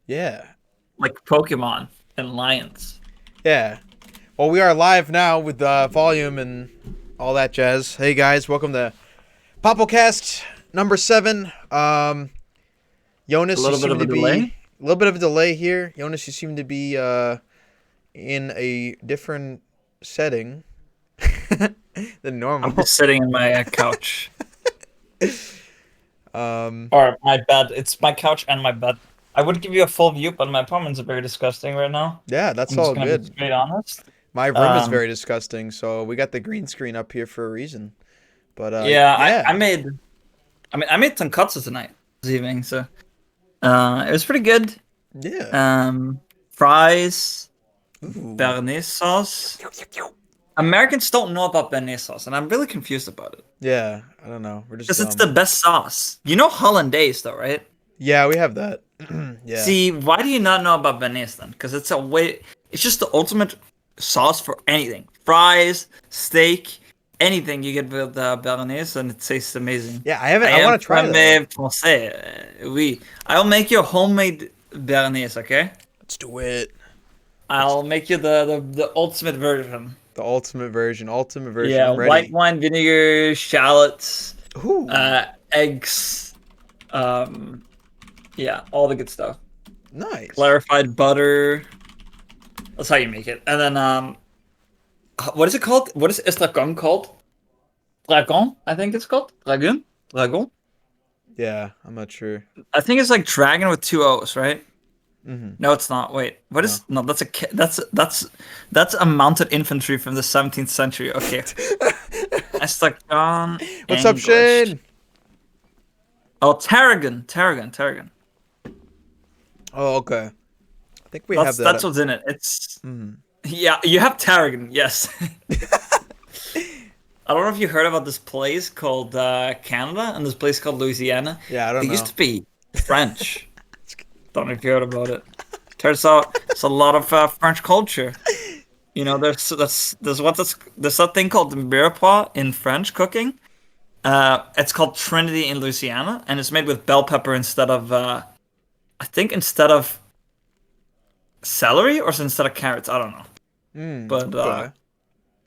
Yeah. like Pokemon and lions. Yeah. Well, we are live now with volume and all that jazz. Hey guys, welcome to Babocast number 7. A Jonas, you little bit seem of a to be delay. a little bit of a delay here. Jonas, you seem to be in a different setting than I'm normal. just sitting in my couch Um, or my bed. It's my couch and my bed. I would give you a full view, but my apartment's very disgusting right now. yeah, that's I'm just all gonna be good. straight honest. My room is Um, very disgusting, so we got the green screen up here for a reason. But yeah, I yeah, made. I made tonkatsu tonight this evening, so it was pretty good. yeah. Um, Fries, Ooh. béarnaise sauce. Americans don't know about béarnaise sauce, and I'm really confused about it Yeah, I don't know. We're just because it's the dumb. best sauce. You know hollandaise, though, right? Yeah, we have that. Yeah. See, why do you not know about béarnaise then? Because it's just the ultimate sauce for anything. Fries, steak, anything you get with béarnaise, and it tastes amazing. Yeah, I haven't. I I am want to try that. français. Oui. I'll make you a homemade béarnaise, okay? Let's do it. Let's I'll make you the ultimate version. the ultimate version. Ultimate version. Yeah, I'm white ready. wine vinegar, shallots, Ooh, eggs, um, yeah, all the good stuff. nice. Clarified butter. That's how you make it. And then what is it called? What is estragon called? Dragon, I think it's called. Dragon? Dragon? Yeah, I'm not sure. I think it's like dragon with two O's, right? Mm-hmm. No, it's not. Wait, what No. is? No, that's a mounted infantry from the 17th century. Okay, estragon What's up, English. Shane? Oh, tarragon. Oh, okay. I think we have That's that. that's what's in it. It's Mm. yeah, you have tarragon. Yes. I don't know if you heard about this place called Canada and this place called Louisiana. Yeah, I They don't used know. to be French. Don't know if you heard about it. Turns out it's a lot of French culture. You know, there's that thing called the mirepoix in French cooking. It's called Trinity in Louisiana, and it's made with bell pepper instead of I think instead of celery or instead of carrots. I don't know, but Okay.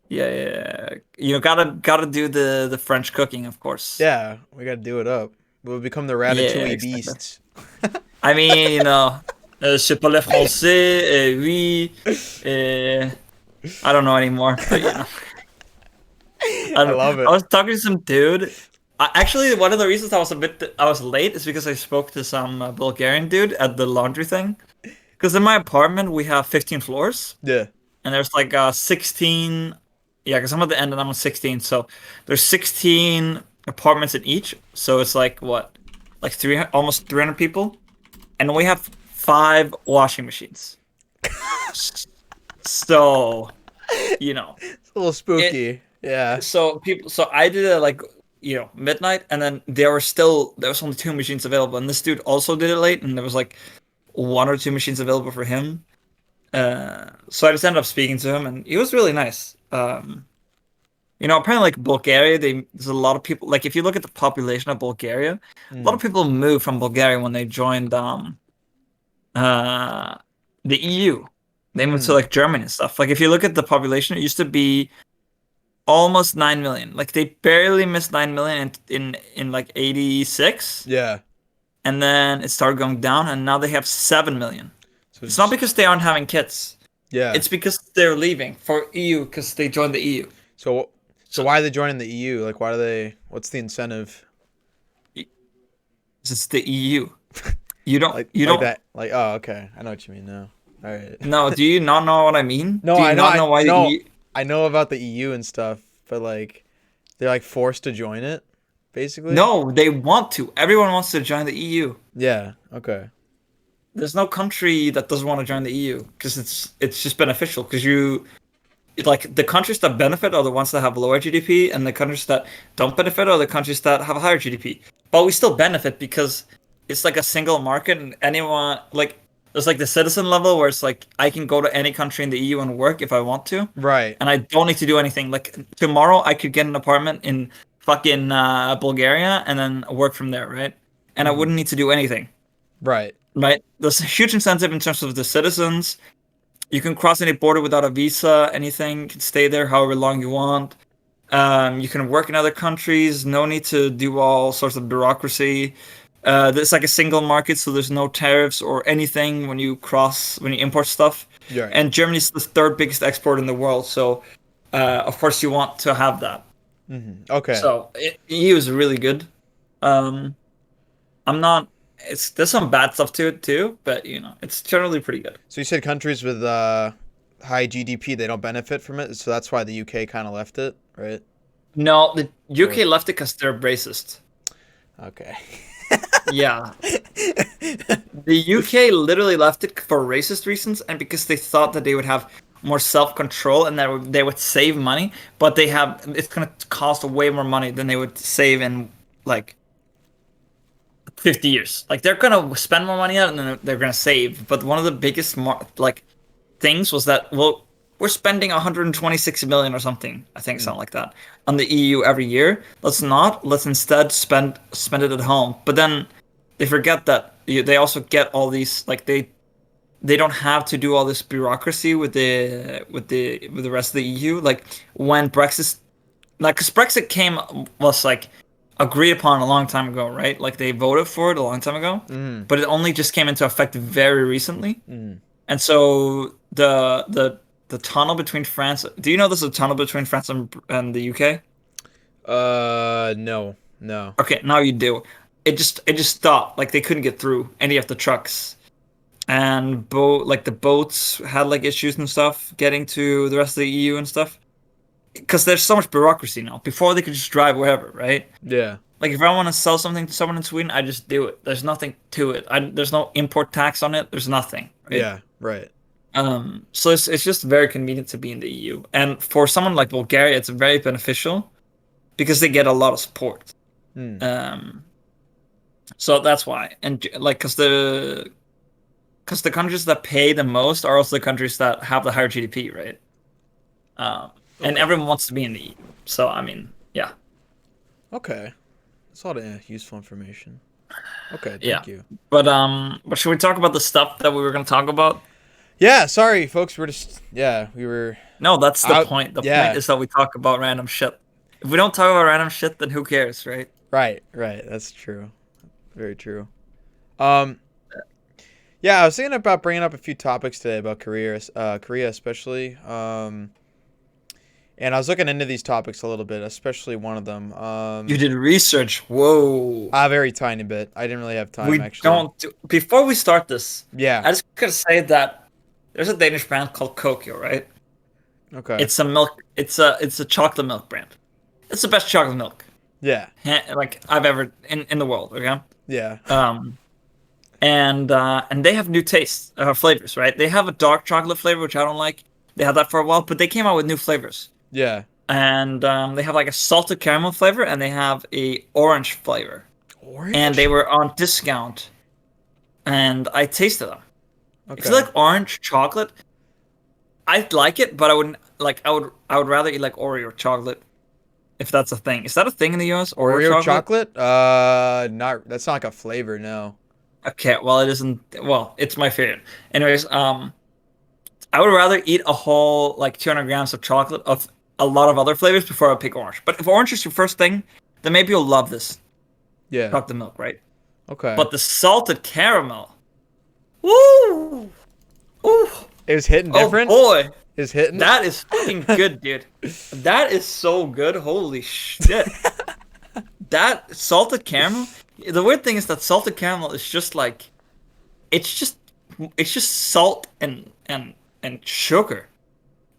yeah. You know, gotta do the French cooking, of course. Yeah, we gotta do it up. We'll become the Yeah, Ratatouille exactly. beasts. I mean, you know, je parle français, oui, I don't know anymore, but you know, I love I it. was talking to some dude. Actually, one of the reasons I was late is because I spoke to some Bulgarian dude at the laundry thing. Because in my apartment we have 15 floors, Yeah. and there's like 16. Yeah, because I'm at the end and I'm on 16, so there's 16 apartments in each. So it's like what, like almost 300 people, and we have 5 washing machines. So you know It's a little it. spooky. Yeah. So I did it like midnight, and then there was only 2 machines available, and this dude also did it late, and there was like 1 or 2 machines available for him. So I just ended up speaking to him, and he was really nice. You know, apparently, like Bulgaria, there's a lot of people. Like, if you look at the population of Bulgaria, a lot Mm. of people moved from Bulgaria when they joined uh the EU. They moved to Mm. like Germany and stuff. Like, if you look at the population, it used to be almost 9 million. Like, they barely missed 9 million in like 86, Yeah. and then it started going down, and now they have 7 million. So It's not it's because they aren't having kids. yeah. It's because they're leaving for EU because they joined the EU. So so So why are they joining the EU? Like why do they what's the incentive? it's the EU. You don't. Like You like don't. that like oh okay. I know what you mean now. All right. No. Do you not know what I mean? No, Do you I know not know why the EU? I know about the EU and stuff, but like they're like forced to join it basically. No, they want to. Everyone wants to join the EU. Yeah. Okay. There's no country that doesn't want to join the EU because it's just beneficial. Because like the countries that benefit are the ones that have lower GDP, and the countries that don't benefit are the countries that have a higher GDP. But we still benefit because it's like a single market, and anyone like there's like the citizen level where it's like I can go to any country in the EU and work if I want to, Right. and I don't need to do anything. Like tomorrow, I could get an apartment in fucking Bulgaria and then work from there, right? And I Mm. wouldn't need to do anything. Right. right? There's a huge incentive in terms of the citizens. You can cross any border without a visa, anything. You can stay there however long you want. You can work in other countries. No need to do all sorts of bureaucracy. There's like a single market, so there's no tariffs or anything when you import stuff. Yeah. And Germany's the third biggest export in the world, so of course you want to have that. Okay. So EU is really good. Um, I'm not. There's some bad stuff to it too, but it's generally pretty good. So you said countries with high GDP, they don't benefit from it, so that's why the UK kind of left it, right? No, the UK Or- left it because they're racist. Okay. Yeah, the UK literally left it for racist reasons and because they thought that they would have more self-control and that they would save money, but it's gonna cost way more money than they would save in like 50 years. Like they're gonna spend more money on it and then they're gonna save. But one of the biggest things was that, well, we're spending 126 million or something, I think, something like that, on the EU every year. Let's instead spend it at home. But then they forget that they also get all these, like, they don't have to do all this bureaucracy with the rest of the EU. Like when Brexit, like, because was like agreed upon a long time ago, right? Like they voted for it a long time ago, but it only just came into effect very recently. And so the tunnel between France. Do you know there's a tunnel between France and the UK? No, no. Okay, now you do. It just stopped. Like they couldn't get through any of the trucks, and the boats had like issues and stuff getting to the rest of the EU and stuff. Because there's so much bureaucracy now. Before they could just drive wherever, right? Yeah. Like if I want to sell something to someone in Sweden, I just do it. There's nothing to it. There's no import tax on it. There's nothing. Right? Yeah, right. So it's just very convenient to be in the EU, and for someone like Bulgaria, it's very beneficial because they get a lot of support. So that's why, and like because the countries that pay the most are also the countries that have the higher GDP, right? And everyone wants to be in the EU. So I mean, yeah. Okay. That's a lot of useful information. Okay, Yeah. thank you. But should we talk about the stuff that we were going to talk about? Yeah, sorry, folks. We were. No, that's the point. The yeah. point is that we talk about random shit. If we don't talk about random shit, then who cares, right? Right. That's true. Very true. Yeah, I was thinking about bringing up a few topics today about Korea especially. And I was looking into these topics a little bit, especially one of them. You did research. Whoa. A very tiny bit. I didn't really have time, actually. Before we start this, Yeah. I just gotta say that there's a Danish brand called Kokyo, right? Okay. It's a milk. It's a chocolate milk brand. It's the best chocolate milk, Yeah. like I've ever in the world. Okay. Yeah. And they have new tastes, flavors, right? They have a dark chocolate flavor, which I don't like. They had that for a while, but they came out with new flavors. Yeah. And they have like a salted caramel flavor, and they have a orange flavor. Orange? And they were on discount, and I tasted them. Okay. If you like orange chocolate, I'd like it, but I wouldn't like. I would rather eat like Oreo chocolate, if that's a thing. Is that a thing in the US? Oreo chocolate? Not. That's not like a flavor, no. Okay, well it isn't. Well, it's my favorite. Anyways, I would rather eat a whole like 200 grams of chocolate of a lot of other flavors before I pick orange. But if orange is your first thing, then maybe you'll love this Yeah. chocolate milk, right? Okay. But the salted caramel, woo, ooh, it was hitting different? oh boy, It was hitting? that is fucking good, dude. That is so good. Holy shit. That salted caramel. The weird thing is that salted caramel is just like, it's just salt and sugar.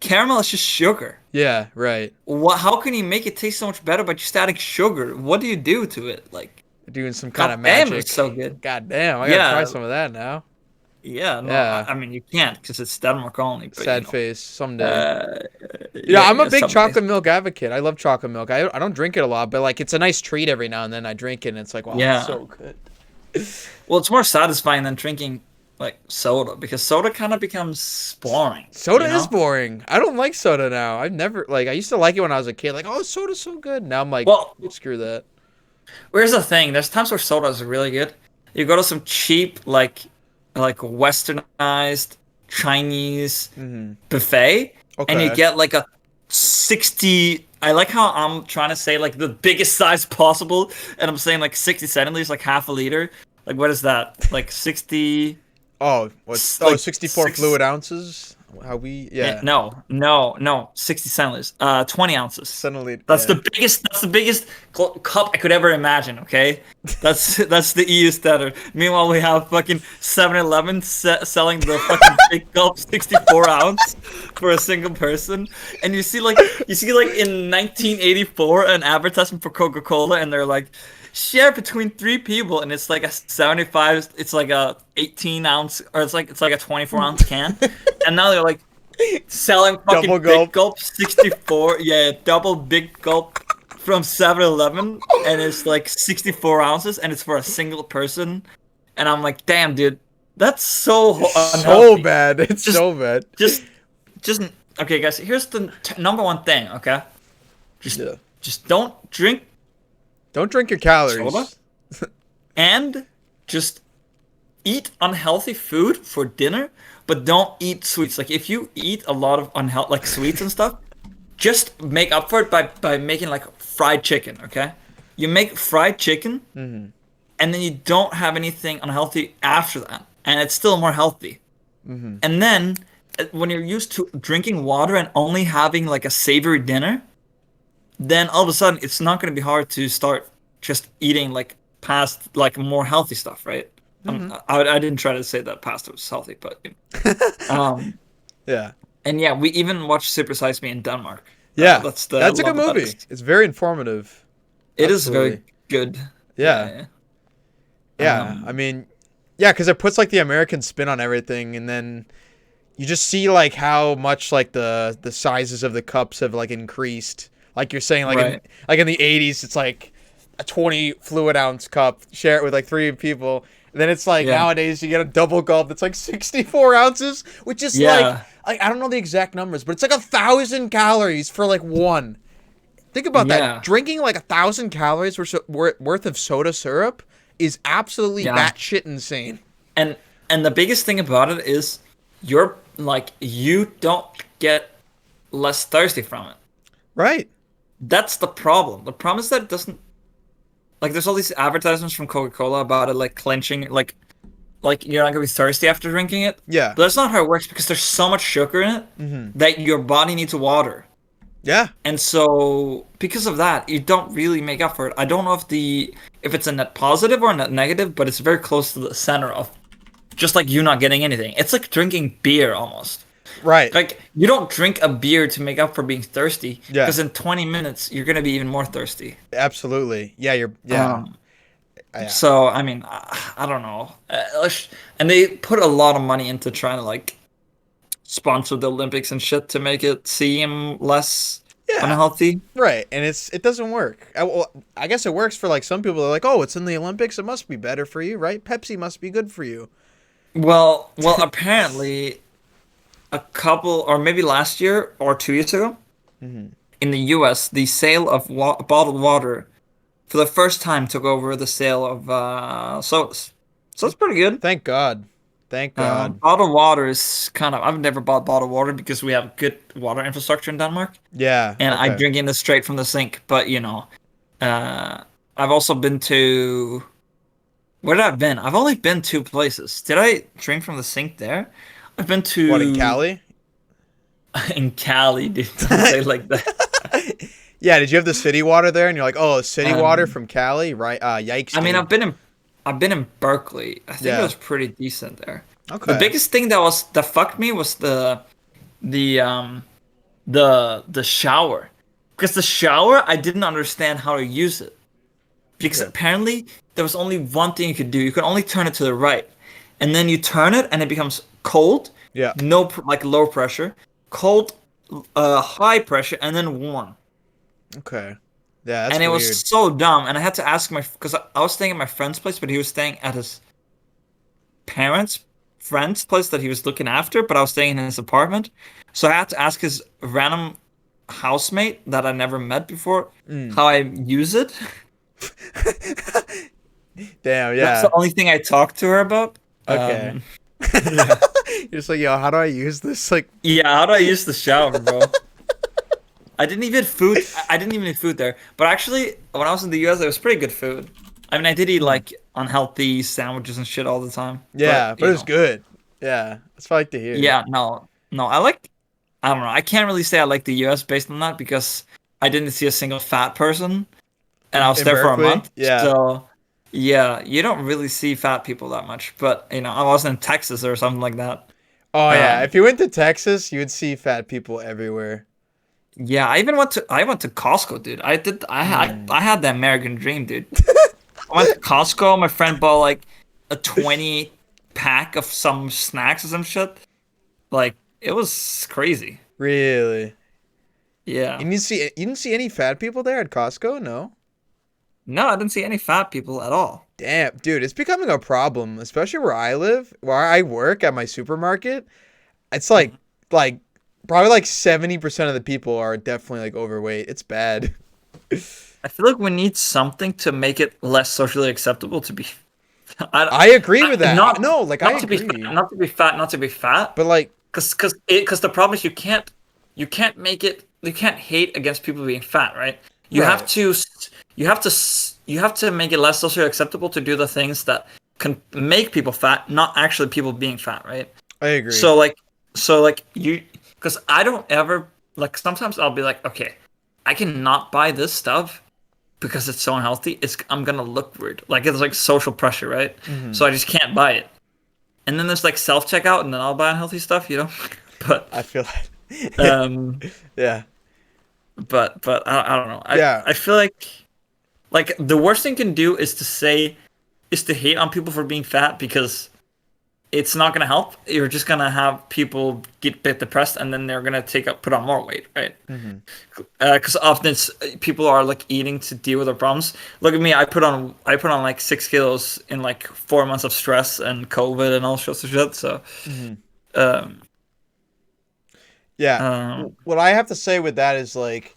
Caramel is just sugar. Yeah, right. How can you make it taste so much better by just adding sugar? What do you do to it? Like, Doing some kind of damn, magic. it's so good. God damn, I gotta try some of that now. Yeah, no, Yeah. I mean you can't because it's Denmark only. But, Sad face someday. Yeah, I'm a big someday. chocolate milk advocate. I love chocolate milk. I don't drink it a lot, but like it's a nice treat every now and then. I drink it and it's like, wow, Yeah. it's so good. Well, it's more satisfying than drinking like soda because soda kind of becomes boring. Soda you know? is boring. I don't like soda now. I've never I used to like it when I was a kid. Like, oh, soda's so good. Now I'm like, Well, screw that. here's the thing. There's times where soda is really good. You go to some cheap like like westernized Chinese Hmm. buffet, and you Okay. get like a 60. I like how I'm trying to say like the biggest size possible, and I'm saying like 60 centiliters, like half a liter. Like what is that? Like 60, Oh, what? Oh, like 64 six. fluid ounces. How we? Yeah. No, 60 centiliters. 20 ounces. Centiliter. That's Yeah. the biggest. That's the biggest cup I could ever imagine. Okay, that's the EU standard. Meanwhile, we have fucking 7-Eleven selling the fucking big gulp 64 ounce for a single person, and you see like in 1984 an advertisement for Coca-Cola, and they're like, share between three people, and it's like a 75. It's like a 18 ounce, or it's like a 24-ounce can, and now they're like selling fucking Double big gulp. gulp 64, yeah, double big gulp from 7-Eleven, and it's like 64 ounces, and it's for a single person. And I'm like, damn, dude, that's so So unhealthy. bad. It's Just, so bad. just, just, okay, guys, here's the number one thing, okay? Just, Yeah. just don't drink Don't drink your soda, calories. and just eat unhealthy food for dinner, but don't eat sweets. Like if you eat a lot of unhealthy like sweets and stuff, just make up for it by making like fried chicken, okay? You make fried chicken, Hmm. and then you don't have anything unhealthy after that, and it's still more healthy. Hmm. And then when you're used to drinking water and only having like a savory dinner, then all of a sudden it's not going to be hard to start just eating like past like more healthy stuff, right? Hmm. I didn't try to say that pasta was healthy, but Yeah. and yeah, we even watched Super Size Me in Denmark. Yeah. That's the That's a good love about movie. it. It's very informative. It is Absolutely. very good. Yeah. Yeah, yeah. Yeah. I mean, yeah, because it puts like the American spin on everything, and then you just see like how much like the sizes of the cups have like increased. Like you're saying, Right. like in the '80s, it's like a 20 fluid ounce cup, share it with like three people. And then it's like Yeah. nowadays you get a double gulp that's like 64 ounces, which is Yeah. like I don't know the exact numbers, but it's like 1,000 calories for like one. Think about that. Yeah. Drinking like 1,000 calories worth of soda syrup is absolutely Yeah. batshit insane. And and the biggest thing about it is you don't get less thirsty from it. Right. That's the problem. The problem is that it doesn't like there's all these advertisements from Coca-Cola about it like clenching like you're not gonna be thirsty after drinking it. Yeah. But that's not how it works because there's so much sugar in it Hmm. that your body needs water. Yeah. And so because of that, you don't really make up for it. I don't know if it's a net positive or a net negative, but it's very close to the center of just like you not getting anything. It's like drinking beer almost. Right. Like you don't drink a beer to make up for being thirsty Yeah. because in 20 minutes you're gonna be even more thirsty. Absolutely. Yeah. Yeah. Um, Yeah. so I mean, I don't know, and they put a lot of money into trying to like sponsor the Olympics and shit to make it seem less Yeah. unhealthy. Right, and it doesn't work. Well, I guess it works for like some people. They're like, oh, it's in the Olympics. It must be better for you, right? Pepsi must be good for you. Well, apparently, a couple or maybe last year or 2 years ago Hmm. in the U.S., the sale of bottled water for the first time took over the sale of sodas. So it's pretty good. Thank God. Thank God. Bottled water is kind of. I've never bought bottled water because we have good water infrastructure in Denmark, Yeah. and I Okay. drink it straight from the sink. But uh, I've also been to. Where did I been? I've only been two places. Did I drink from the sink there? I've been What in to Cali? in Cali, dude. Don't say it like that. Yeah. Did you have the city water there? And you're like, oh, city water Um, from Cali, right? Yikes. I mean, Dude. I've been in Berkeley. I think it Yeah. was pretty decent there. The Okay. biggest thing that fucked me was the the shower. Because the shower, I didn't understand how to use it. Because Yeah. apparently there was only one thing you could do. You could only turn it to the right. And then you turn it and it becomes cold, Yeah. no like low pressure, cold, high pressure, and then warm. Okay. Yeah. That's And it weird. was so dumb. And I had to ask because I was staying at my friend's place, but he was staying at his parents' friend's place that he was looking after, but I was staying in his apartment. So I had to ask his random housemate that I never met before Mm. how I use it. Damn. That's Yeah. the only thing I talked to her about. Okay. Yeah. You're just like, yo, how do I use this? Like, Yeah, how do I use the shower, bro? I didn't even eat food there. But actually, when I was in the US, there was pretty good food. I mean, I did eat hmm. like unhealthy sandwiches and shit all the time. But, Yeah, but it's good. Yeah, that's what I like to hear. yeah, no, I don't know. I can't really say I like the US based on that because I didn't see a single fat person and I was In there for a Berkeley, month. yeah. So, yeah, you don't really see fat people that much. But, I was in Texas or something like that. Oh yeah, Um, if you went to Texas, you would see fat people everywhere. yeah, I went to Costco, dude. Mm. I had the American dream, dude. I went to Costco. My friend bought like a 20 pack of some snacks or some shit. Like it was crazy. Really? Yeah. You didn't see any fat people there at Costco? No. No, I didn't see any fat people at all. Damn, dude, it's becoming a problem, especially where I live, where I work at my supermarket. It's Mhm. like probably like 70% of the people are definitely like overweight. It's bad. I feel like we need something to make it less socially acceptable to be. I, I agree with that. not No, like I not to be fat, agree. not to be fat. But like, Because the problem is you can't hate against people being fat, right? You have right. to you have to make it less socially acceptable to do the things that can make people fat, not actually people being fat, right? I agree. So like you because I don't ever like sometimes I'll be like, okay, I cannot buy this stuff because it's so unhealthy. I'm gonna look weird. Like it's like social pressure, right? Hmm. So I just can't buy it. And then there's like self checkout, and then I'll buy unhealthy stuff, But I feel like um, yeah. but I don't know. Yeah. I feel like the worst thing you can do is to hate on people for being fat because it's not gonna help. You're just gonna have people get a bit depressed, and then they're gonna put on more weight, right? Hmm. Because often people are like eating to deal with their problems. Look at me, I put on like 6 kilos in like 4 months of stress and COVID and all sorts of shit. So Hmm. um, Yeah. um What I have to say with that is like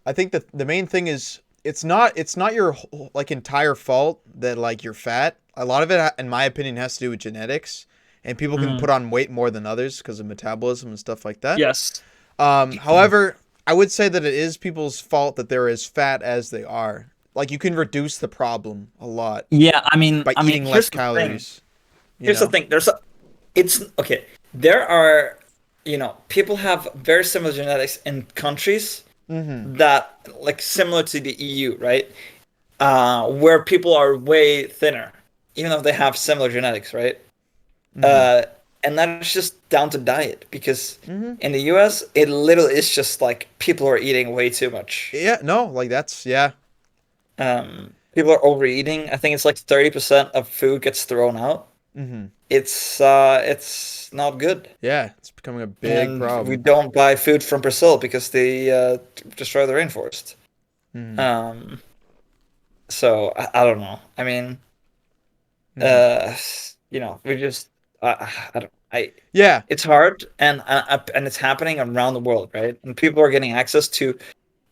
I think that the main thing is it's not your like entire fault that like you're fat. A lot of it, in my opinion, has to do with genetics, and people can put mm, on weight more than others because of metabolism and stuff like that. yes. However, I would say that it is people's fault that they're as fat as they are. Like you can reduce the problem a lot Yeah, by I mean, eating less calories. You here's the know. thing. It's okay. There are, people have very similar genetics in countries Mm-hmm. that like similar to the EU, right? Where people are way thinner, even though they have similar genetics, right? Mm-hmm. Uh, and that's just down to diet because Mm-hmm. in the US, it literally is just like people are eating way too much. Yeah. No. Like that's yeah. People are overeating. I think it's like 30% of food gets thrown out. Mm-hmm. It's not good. Yeah. It's becoming a big And we problem. don't buy food from Brazil because they destroy the rainforest. Mm-hmm. Um, so I don't know. I mean, Mm-hmm. we just I don't I Yeah. it's hard and it's happening around the world, right? And people are getting access to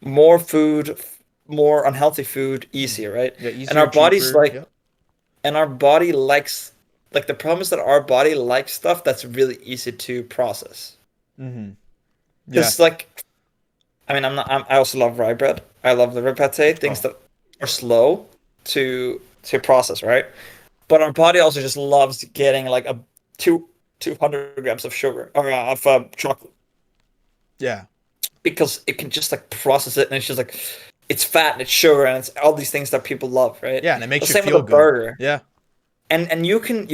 more food, more unhealthy food Mm-hmm. easier, right? Yeah. And Easier, our bodies cheaper. like Yep. and our body likes like the problem is that our body likes stuff that's really easy to process. Mm-hmm. Yeah. Because like I mean, I also love rye bread. I love liver pate, things Oh. that are slow to process, right? But our body also just loves getting like a 200 grams of sugar or of chocolate Yeah. because it can just like process it and it's just like it's fat and it's sugar and it's all these things that people love, right? Yeah, and it The makes you same with a feel good. burger, Yeah. and you can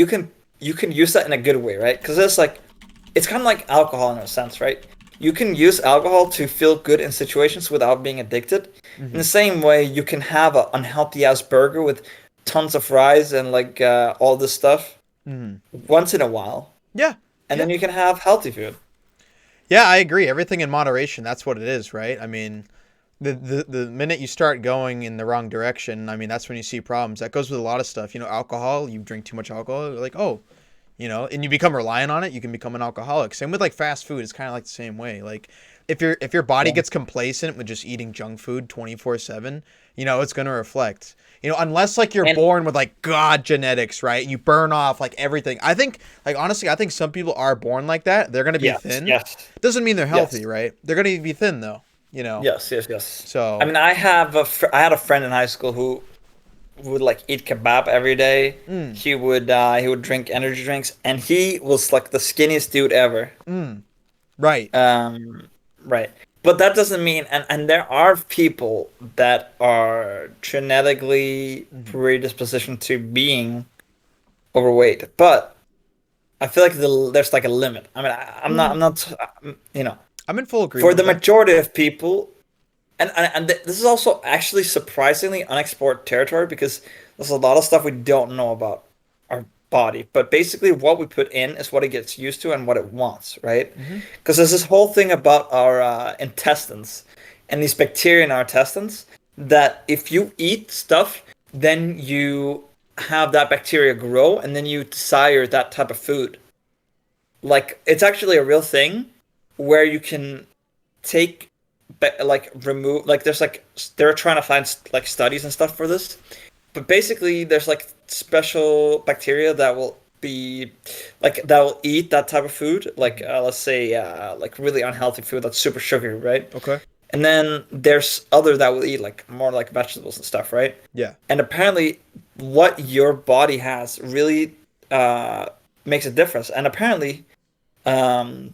use that in a good way, right? Because it's kind of like alcohol in a sense, right? You can use alcohol to feel good in situations without being addicted. In the Mm-hmm. same way, you can have an unhealthy ass burger with tons of fries and like all this stuff Mm-hmm. once in a while, Yeah. and Yeah. then you can have healthy food. Yeah, I agree. Everything in moderation, that's what it is, right? I mean, the minute you start going in the wrong direction, I mean, that's when you see problems. That goes with a lot of stuff. You know, alcohol, you drink too much alcohol, like, oh, and you become reliant on it, you can become an alcoholic. Same with like fast food. It's kind of like the same way. Like if your body Yeah. gets complacent with just eating junk food 24/7, it's going to reflect. Unless like you're And born with like god genetics, right? You burn off like everything. I think like honestly, I think some people are born like that. They're going to be yes, thin. yes, Doesn't mean they're yes, healthy, right? They're going to be thin though, you know. yes, yes, yes. I So, mean, I had a friend in high school who would like eat kebab every day. mm, He would drink energy drinks, and he was like the skinniest dude ever. right. Right. But that doesn't mean, and there are people that are genetically Mhm. predispositioned to being overweight, but I feel like there's like a limit. I mean, Mm. I'm not, you know, I'm in full for agreement the with that. majority of people, this is also actually surprisingly unexplored territory because there's a lot of stuff we don't know about our body. But basically, what we put in is what it gets used to and what it wants, right? Hmm. Because there's this whole thing about our intestines and these bacteria in our intestines that if you eat stuff, then you have that bacteria grow and then you desire that type of food. Like, it's actually a real thing where you can take like remove like there's like they're trying to find like studies and stuff for this, but basically there's like special bacteria that will be like that will eat that type of food, like let's say like really unhealthy food that's super sugary, right? Okay. And then there's other that will eat like more like vegetables and stuff, right? Yeah. And apparently what your body has really uh makes a difference. And apparently um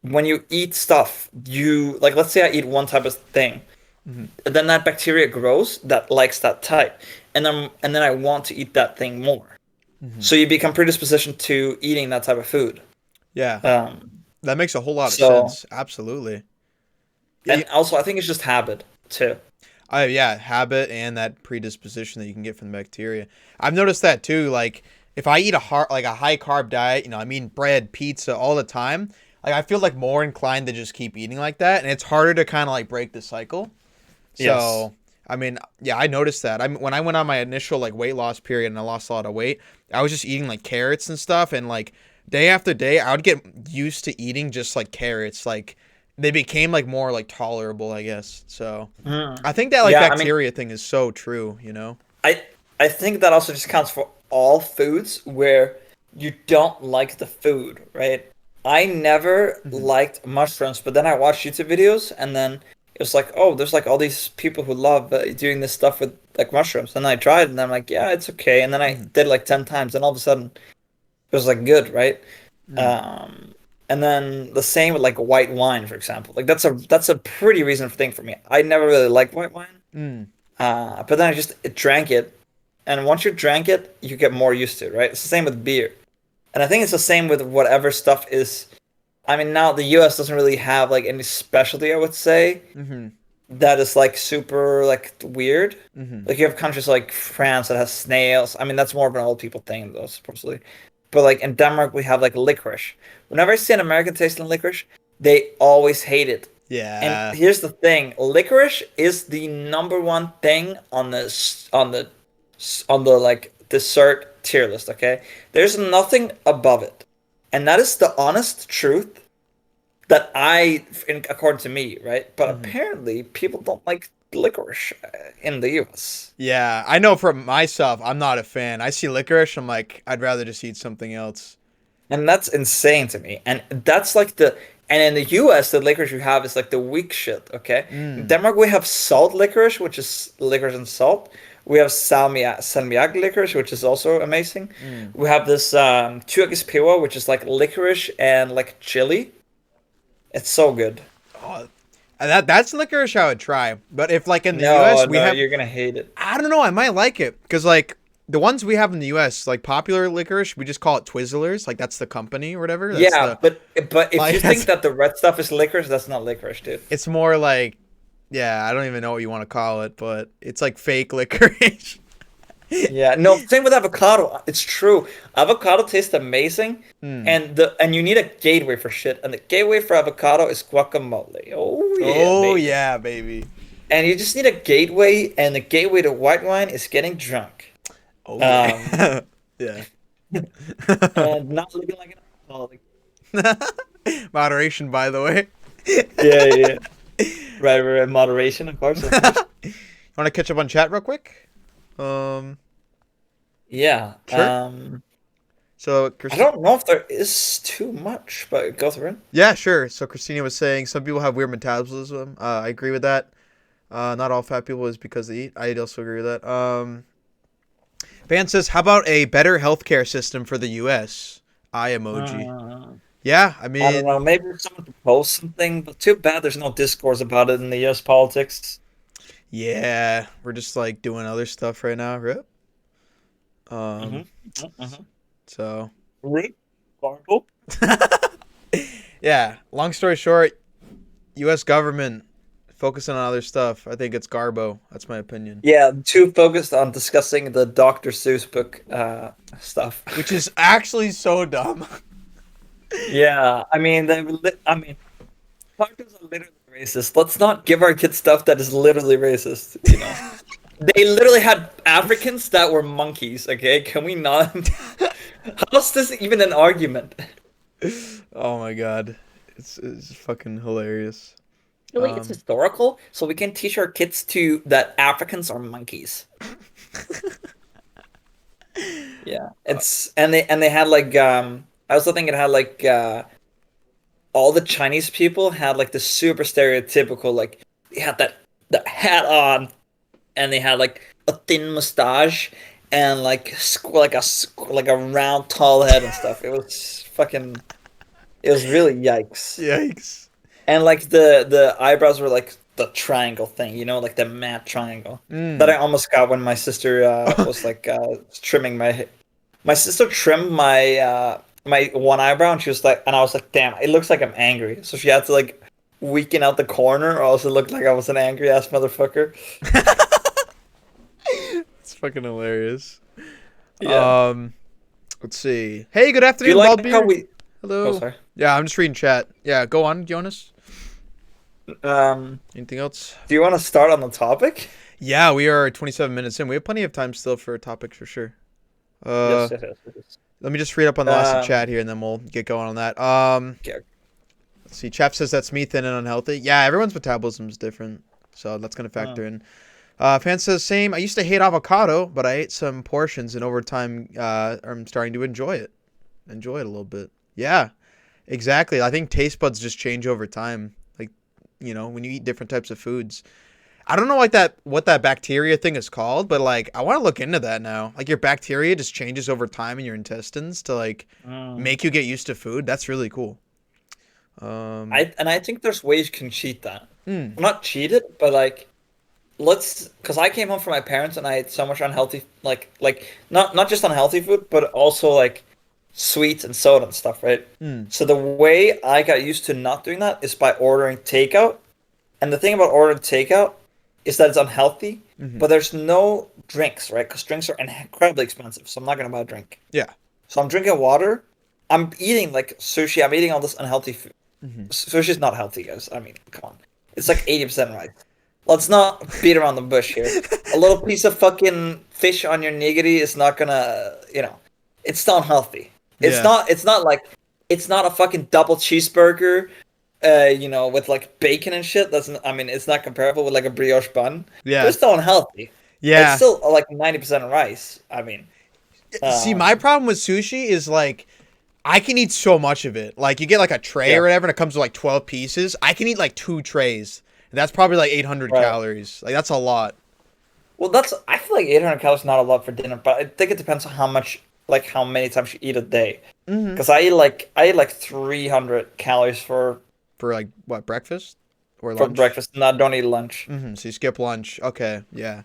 when you eat stuff, you like let's say I eat one type of thing, Hmm. then that bacteria grows that likes that type, and then I want to eat that thing more. Hmm. So you become predispositioned to eating that type of food. Yeah. Um, That makes a whole lot of so sense. Absolutely. Yeah. and also I think it's just habit too. Yeah, habit and that predisposition that you can get from the bacteria. I've noticed that too. Like if I eat a high carb diet, I mean bread, pizza all the time. Like I feel like more inclined to just keep eating like that, and it's harder to kind of like break the cycle. Yes. So I mean, yeah, I noticed that. When I went on my initial like weight loss period and I lost a lot of weight, I was just eating like carrots and stuff, and like day after day, I would get used to eating just like carrots. Like they became like more like tolerable, I guess. So Mm. I think that like Yeah, I mean, bacteria thing is so true, you know? I I think that also just counts for all foods where you don't like the food, right? I never Hmm. liked mushrooms, but then I watched YouTube videos, and then it was like, oh, there's like all these people who love doing this stuff with like mushrooms, and I tried, and I'm like, yeah, it's okay, and then I Hmm. did like 10 times, and all of a sudden it was like good, right? Mm. Um, and then the same with like white wine, for example. Like that's a pretty reasonable thing for me. I never really liked white wine. Mm. But then I just drank it, and once you drank it, you get more used to it, right? It's the same with beer, and I think it's the same with whatever stuff is. I mean, now the U.S. doesn't really have like any specialty, I would say, Mm-hmm. that is like super like weird. Mm-hmm. Like you have countries like France that has snails. I mean, that's more of an old people thing, though, supposedly. But like in Denmark, we have like licorice. Whenever I see an American tasting licorice, they always hate it. And Yeah. here's the thing: licorice is the number one thing on the like dessert tier list. Okay, there's nothing above it, and that is the honest truth that according to me, right? But Mm-hmm. apparently, people don't like licorice in the U.S. Yeah, I know for myself, I'm not a fan. I see licorice, I'm like, I'd rather just eat something else. And that's insane to me. And that's like and in the US, the licorice you have is like the weak shit, okay? In Mm. Denmark, we have salt licorice, which is licorice and salt. We have salmiak licorice, which is also amazing. Mm. We have this Turkish pewa, which is like licorice and like chili. It's so good. Oh, that's licorice I would try. But if like in the No, US we no, have, you're gonna hate it. I don't know, I might like it because like the ones we have in the US, like popular licorice, we just call it Twizzlers. Like that's the company or whatever. That's Yeah, the but if you like think that's that the red stuff is licorice, that's not licorice, dude. it's more like yeah, I don't even know what you want to call it, but it's like fake licorice. Yeah, no, same with avocado. It's true. Avocado tastes amazing, Mm. and you need a gateway for shit. And the gateway for avocado is guacamole. Oh yeah, Oh baby. yeah, baby. And you just need a gateway, and the gateway to white wine is getting drunk. Oh Um, yeah. Yeah. and not looking like an alcoholic. Moderation, by the way. Yeah, yeah, yeah. Right, right, right. Moderation, of course, of course. Want to catch up on chat real quick? Um, Yeah. sure. So, I Christi- don't know if there is too much, but go through it. yeah, sure. So, Christina was saying some people have weird metabolism. I agree with that. Not all fat people is because they eat. I also agree with that. Van says, how about a better healthcare system for the U.S.? Eye emoji. Uh, Yeah, I I don't know. mean, Maybe someone proposed something, but too bad there's no discourse about it in the U.S. politics. yeah, we're just like doing other stuff right now. Rip. Mm-hmm. Um, Mm-hmm. so Rip. Gargle. yeah, long story short, U.S. government focusing on other stuff. I think it's Garbo. That's my opinion. Yeah, too focused on discussing the Dr. Seuss book stuff. Which is actually so dumb. Yeah, I mean, I mean, cartoons are literally racist. Let's not give our kids stuff that is literally racist, you know? They literally had Africans that were monkeys, okay? Can we not? How is this even an argument? Oh my god, it's fucking hilarious. Really, it's historical, so we can teach our kids to that Africans are monkeys. Yeah, it's and they had like I also think it had like all the Chinese people had like the super stereotypical like they had that hat on and they had like a thin mustache and like like a round tall head and stuff. It was fucking. It was really yikes. Yikes. And like the eyebrows were like the triangle thing, you know, like the matte triangle that I Mm. almost got when my sister was like trimming my sister trimmed my my one eyebrow and she was like and I was like damn it looks like I'm angry so she had to like weaken out the corner or else it looked like I was an angry ass motherfucker. It's fucking hilarious. Yeah. Let's see. Hey, good Do you afternoon, like how Baldbeer. we oh Hello. sorry. Yeah, I'm just reading chat. Yeah, go on, Jonas. um Anything else? do you want to start on the topic? Yeah, we are 27 minutes in. We have plenty of time still for topics for sure. Yes, Uh, yes, yes, yes. let me just read up on the last of um chat here, and then we'll get going on that. okay. Let's see. Chap says that's me, thin and unhealthy. Yeah, everyone's metabolism is different, so that's gonna factor in. Fan says same. I used to hate avocado, but I ate some portions, and over time, I'm starting to enjoy it. Enjoy it a little bit. Yeah, exactly. I think taste buds just change over time. Like, when you eat different types of foods. I don't know like that what that bacteria thing is called, but like I want to look into that now. Like your bacteria just changes over time in your intestines to like Mm. make you get used to food. That's really cool. I think there's ways you can cheat that. Hmm. Not cheat it, but like let's because I came home from my parents and I ate so much unhealthy like not just unhealthy food, but also like sweets and soda and stuff, right? Hmm. So the way I got used to not doing that is by ordering takeout. And the thing about ordering takeout is that it's unhealthy, Mm-hmm. but there's no drinks, right? Because drinks are incredibly expensive, so I'm not gonna buy a drink. Yeah. So I'm drinking water. I'm eating like sushi. I'm eating all this unhealthy food. Mm-hmm. Sushi's not healthy, guys. I mean, come on. It's like 80% rice. Let's not beat around the bush here. A little piece of fucking fish on your nigiri is not gonna, it's still unhealthy. It's Yeah. not. It's not like. It's not a fucking double cheeseburger, with like bacon and shit. I mean, it's not comparable with like a brioche bun, but Yeah. it's still unhealthy. It's Yeah. still like 90% rice. I mean, See, my um, problem with sushi is like I can eat so much of it. Like you get like a tray yeah, or whatever, and it comes with like 12 pieces. I can eat like 2 trays. And that's probably like 800 right. calories. Like that's a lot. Well, I feel like 800 calories is not a lot for dinner, but I think it depends on how much, like how many times you eat a day. Mm-hmm. Because I eat like 300 calories For like what, breakfast or for lunch? breakfast, and I don't eat lunch. Mm-hmm. So you skip lunch. Okay. Yeah.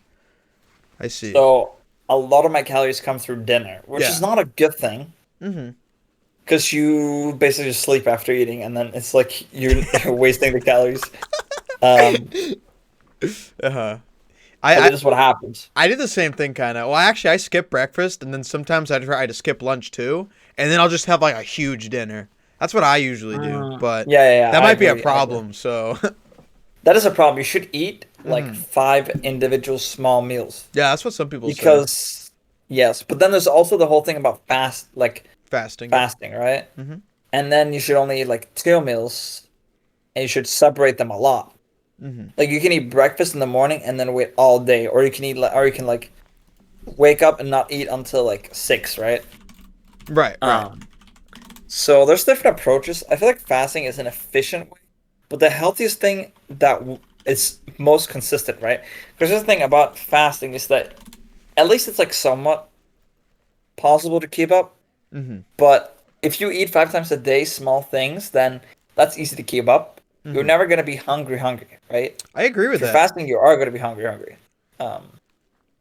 I see. So a lot of my calories come through dinner, which is Yeah. not a good thing. Mm-hmm. Because you basically just sleep after eating, and then it's like you're wasting the calories. Um, Uh-huh. but I, it is what happens. I did the same thing kind of. Well, actually, I skip breakfast, and then sometimes I try to skip lunch too, and then I'll just have like a huge dinner. That's what I usually do, but Yeah, yeah, yeah, that I might be a agree. I agree. problem. So, That is a problem. You should eat like Mhm. 5 individual small meals yeah, that's what some people say. because Yes, but then there's also the whole thing about Fasting. Yep. fasting, right? Mm-hmm. And then you should only eat like 2 meals, and you should separate them a lot. Mm-hmm. Like you can eat breakfast in the morning and then wait all day, or you can or you can like wake up and not eat until like 6, right? Right. Right. Um, so there's different approaches. I feel like fasting is an efficient way, but the healthiest thing that is most consistent, right? Because the thing about fasting is that at least it's like somewhat possible to keep up. Mm-hmm. But if you eat 5 times a day, small things, then that's easy to keep up. You're Mm-hmm. never gonna be hungry, right? I agree with If you're that. fasting, you are gonna be hungry. Um,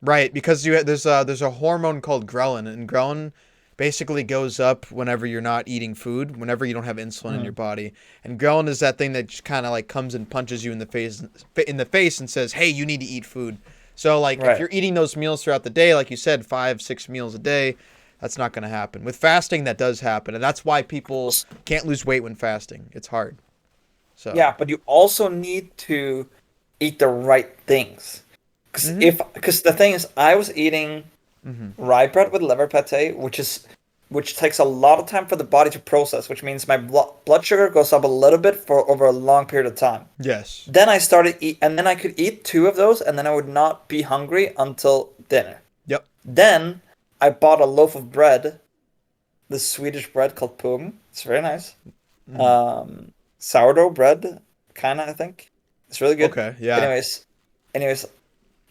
Right, because there's a hormone called ghrelin, and ghrelin basically goes up whenever you're not eating food, whenever you don't have insulin in your mhm. body. And ghrelin is that thing that just kind of like comes and punches you in the face and says, "Hey, you need to eat food." So like if Right. you're eating those meals throughout the day, like you said, 5, 6 meals a day, that's not going to happen. With fasting, that does happen, and that's why people can't lose weight when fasting. It's hard. So. Yeah, but you also need to eat the right things. Mhm. Because the thing is, I was eating Mhm. rye bread with liver pate, which takes a lot of time for the body to process, which means my blood sugar goes up a little bit for over a long period of time. Yes. Then I started eat, and then I could eat two of those, and then I would not be hungry until dinner. Yep. Then I bought a loaf of bread, the Swedish bread called pung. It's very nice. Mhm. Um, Sourdough bread, kind of, I think. It's really good. Okay. Yeah. Anyways, anyways,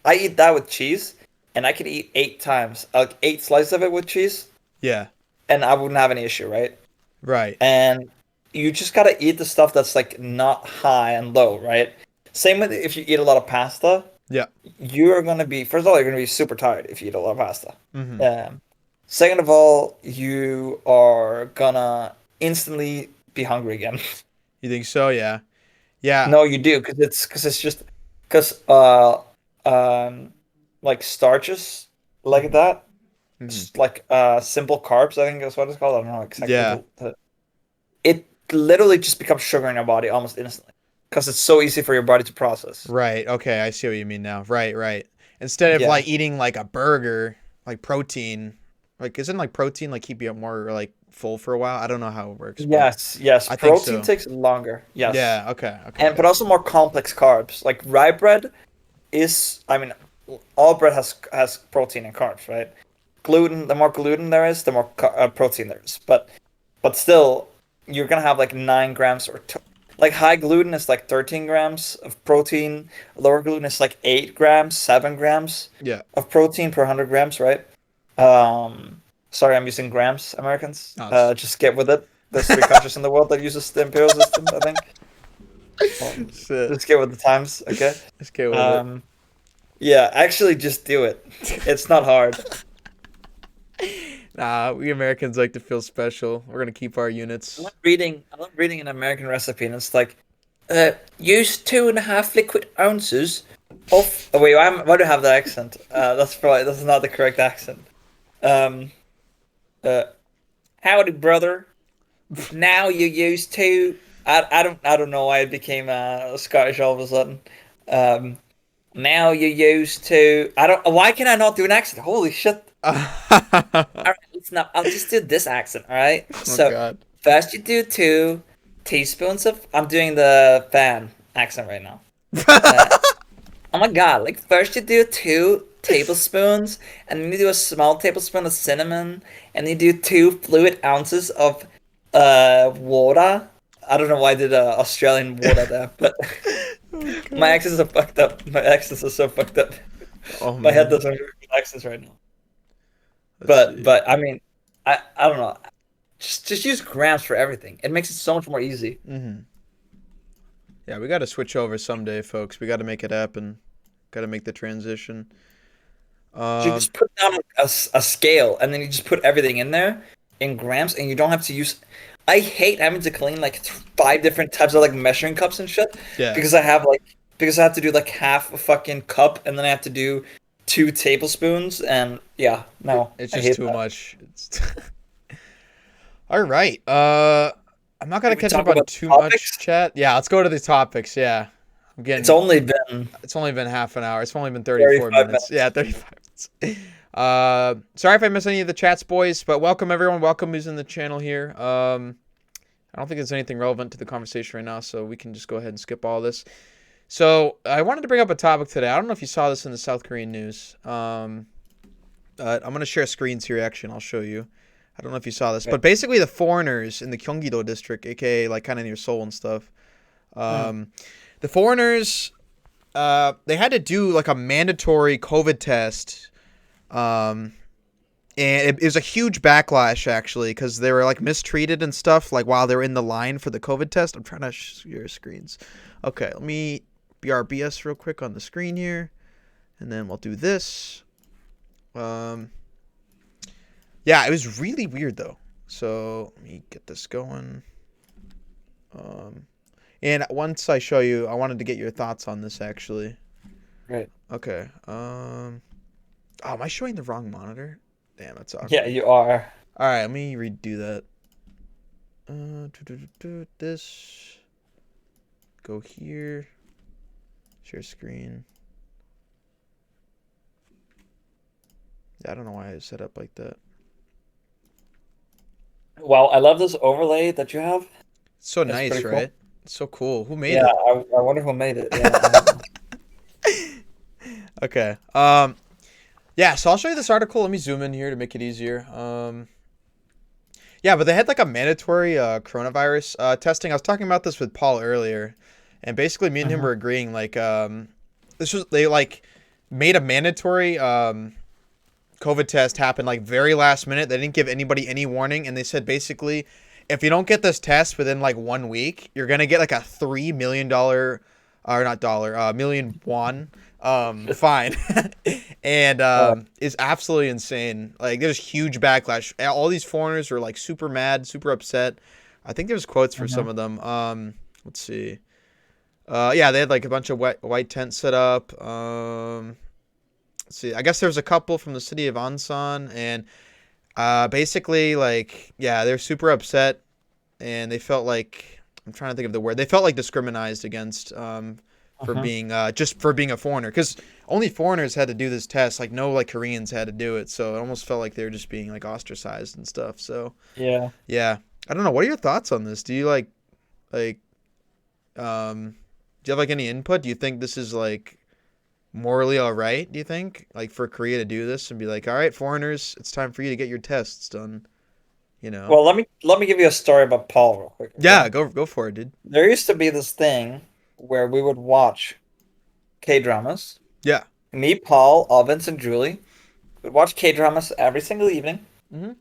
I eat that with cheese, and I could eat 8 times, like 8 slices of it with cheese, Yeah. and I wouldn't have any issue, right? Right. And you just gotta eat the stuff that's like not high and low, right? Same with if you eat a lot of pasta, Yeah. you're gonna be first of all, you're gonna be super tired if you eat a lot of pasta. Mhm. Um, Second of all, you are gonna instantly be hungry again. You think so? Yeah. Yeah. No, you do, because it's just because um like starches like Mhm. that, Mhm. like simple carbs, I think that's what it's called. I don't know exactly Yeah. it literally just becomes sugar in your body almost instantly because it's so easy for your body to process. Right. Okay. I see what you mean now. Right. Right. Instead of Yeah. like eating like a burger, like protein, like isn't like protein like keep you more like full for a while? I don't know how it works, but Yes, yes. I think Protein so. takes longer. Yes. Yeah. Okay. Okay. And but also more complex carbs. Like rye bread is, I mean, all bread has protein and carbs, right? Gluten, the more gluten there is, the more protein there is. But still, you're gonna have like 9 grams like high gluten is like 13 grams of protein. Lower gluten is like 8 grams, 7 grams Yeah. of protein per 100 grams, right? Sorry, I'm using grams, Americans. No, it's Just get with it. There's 3 countries in the world that uses the imperial system, I think. shit. Just get with the times, okay? Let's get with it. Um, yeah, actually, just do it. It's not hard. Nah, we Americans like to feel special. We're gonna keep our units. I'm not reading an American recipe, and it's like, use 2.5 liquid ounces of. Oh wait, why do I have that accent? That's not the correct accent. Um, uh, howdy, brother. Now you use two. I don't know why it became Scottish all of a sudden. Um, Now you use two. I don't. Why can I not do an accent? Holy shit! All right, let's not. I'll just do this accent. All right. Oh So God. first you do 2 teaspoons of. I'm doing the fan accent right now. Uh, oh my god! Like first you do 2 tablespoons, and then you do a small tablespoon of cinnamon, and then you do 2 fluid ounces of water. I don't know why I did Australian water there, but Oh my God. accents are fucked up. My accents are so fucked up. Oh My head man. doesn't work with accents right now. Let's But see. I mean, I don't know. Just use grams for everything. It makes it so much more easy. Hmm. Yeah, we got to switch over someday, folks. We got to make it happen. Got to make the transition. You Um, just put down a scale, and then you just put everything in there in grams, and you don't have to use. I hate having to clean like 5 different types of like measuring cups and shit yeah, because I have to do like half a fucking cup, and then I have to do 2 tablespoons, and yeah, no, it's I just hate too that. much. It's all right. I'm not gonna Should we catch up talk on about too much topics? chat. Yeah, let's go to the topics. Yeah, It's again, only been it's only been half an hour. It's only been 34 35 minutes. minutes. Yeah, 35 minutes. Sorry if I missed any of the chats, boys, but welcome everyone. Welcome who's in the channel here. I don't think there's anything relevant to the conversation right now, so we can just go ahead and skip all this. So I wanted to bring up a topic today. I don't know if you saw this in the South Korean news. I'm going to share screens here, actually, and I'll show you. I don't know if you saw this, but basically the foreigners in the Gyeonggi-do district, aka like kind of near Seoul and stuff, the foreigners, they had to do like a mandatory COVID test, and it was a huge backlash actually because they were like mistreated and stuff like while they were in the line for the COVID test. I'm trying to share screens. Okay, let me BRBS real quick on the screen here, and then we'll do this. Yeah, it was really weird though. So let me get this going. And once I show you, I wanted to get your thoughts on this actually. Right. Okay. Oh, am I showing the wrong monitor? Damn, that's awkward. Yeah, you are. All right, let me redo that. This. Go here. Share screen. Yeah, I don't know why I set up like that. Wow, I love this overlay that you have. It's so That's nice, pretty cool. right? It's so cool. Who made Yeah, it? I wonder who made it. Yeah. Okay. Yeah, so I'll show you this article. Let me zoom in here to make it easier. Yeah, but they had like a mandatory coronavirus testing. I was talking about this with Paul earlier, and basically me and him were agreeing like they like made a mandatory COVID test happen like very last minute. They didn't give anybody any warning, and they said basically if you don't get this test within like 1 week, you're gonna get like a $3 million or not dollar, million won fine. And it's absolutely insane. Like there's huge backlash. All these foreigners are like super mad, super upset. I think there's quotes for some of them. Let's see. Yeah, they had like a bunch of white tents set up. Let's see. I guess there's a couple from the city of Ansan, and basically like yeah, they're super upset, and they felt like I'm trying to think of the word. They felt like discriminated against for being just for being a foreigner, because only foreigners had to do this test. Like no like Koreans had to do it, so it almost felt like they were just being like ostracized and stuff. So Yeah. I don't know. What are your thoughts on this? Do you like do you have like any input? Do you think this is like morally all right? Do you think like for Korea to do this and be like, all right, foreigners, it's time for you to get your tests done? You know? Well, let me give you a story about Paul real quick. Okay? Yeah, go for it, dude. There used to be this thing where we would watch K-dramas. Yeah. Me, Paul, Vince, and Julie would watch K-dramas every single evening. Mhm.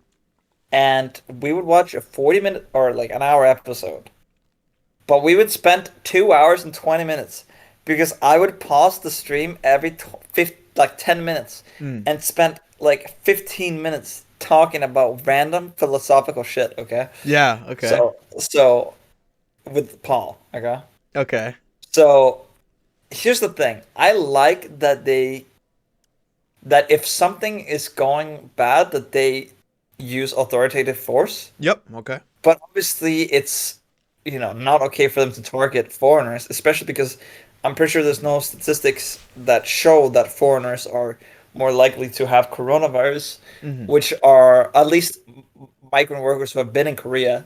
And we would watch a 40-minute or like an hour episode. But we would spend 2 hours and 20 minutes because I would pause the stream every 10 minutes and spend like 15 minutes talking about random philosophical shit, okay? Yeah. Okay. So with Paul, okay? Okay. So here's the thing. I like that that if something is going bad, that they use authoritative force. Yep. Okay. But obviously it's, not okay for them to target foreigners, especially because I'm pretty sure there's no statistics that show that foreigners are more likely to have coronavirus, which are at least migrant workers who have been in Korea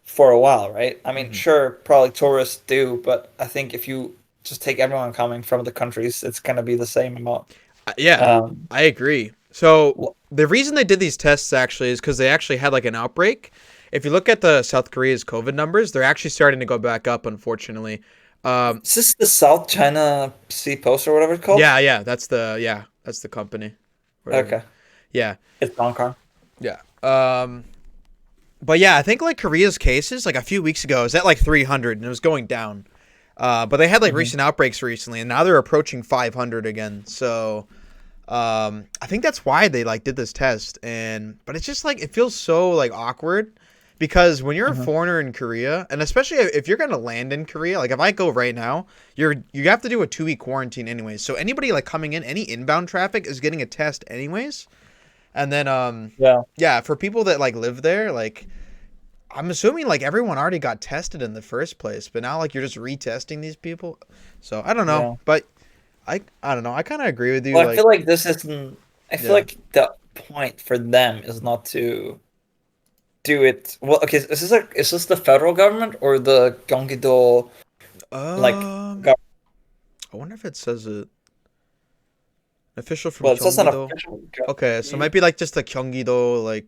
for a while, right? I mean, sure, probably tourists do, but I think if you just take everyone coming from the countries, it's going to be the same amount. Yeah, I agree. So the reason they did these tests actually is because they actually had like an outbreak. If you look at the South Korea's COVID numbers, they're actually starting to go back up, unfortunately. Is this the South China Sea Post or whatever it's called? Yeah, that's the company. Whatever. Okay. Yeah. It's Hong Kong. Yeah. But yeah, I think like Korea's cases like a few weeks ago was at like 300 and it was going down. But they had like recent outbreaks recently, and now they're approaching 500 again. So I think that's why they like did this test. But it's just like it feels so like awkward. Because when you're a foreigner in Korea, and especially if you're gonna land in Korea, like if I go right now, you have to do a 2-week quarantine anyways. So anybody like coming in, any inbound traffic is getting a test anyways. And then yeah, for people that like live there, like I'm assuming like everyone already got tested in the first place, but now like you're just retesting these people. So I don't know, but I don't know. I kind of agree with you. Well, like, I feel like this isn't I feel Yeah. like the point for them is not to do it. Well, okay, is this the federal government or the Gyeonggi-do like Um, government? I wonder if it says it. Official from Well, it says an Gyeonggi-do. official Okay, so it might be like just the Gyeonggi-do,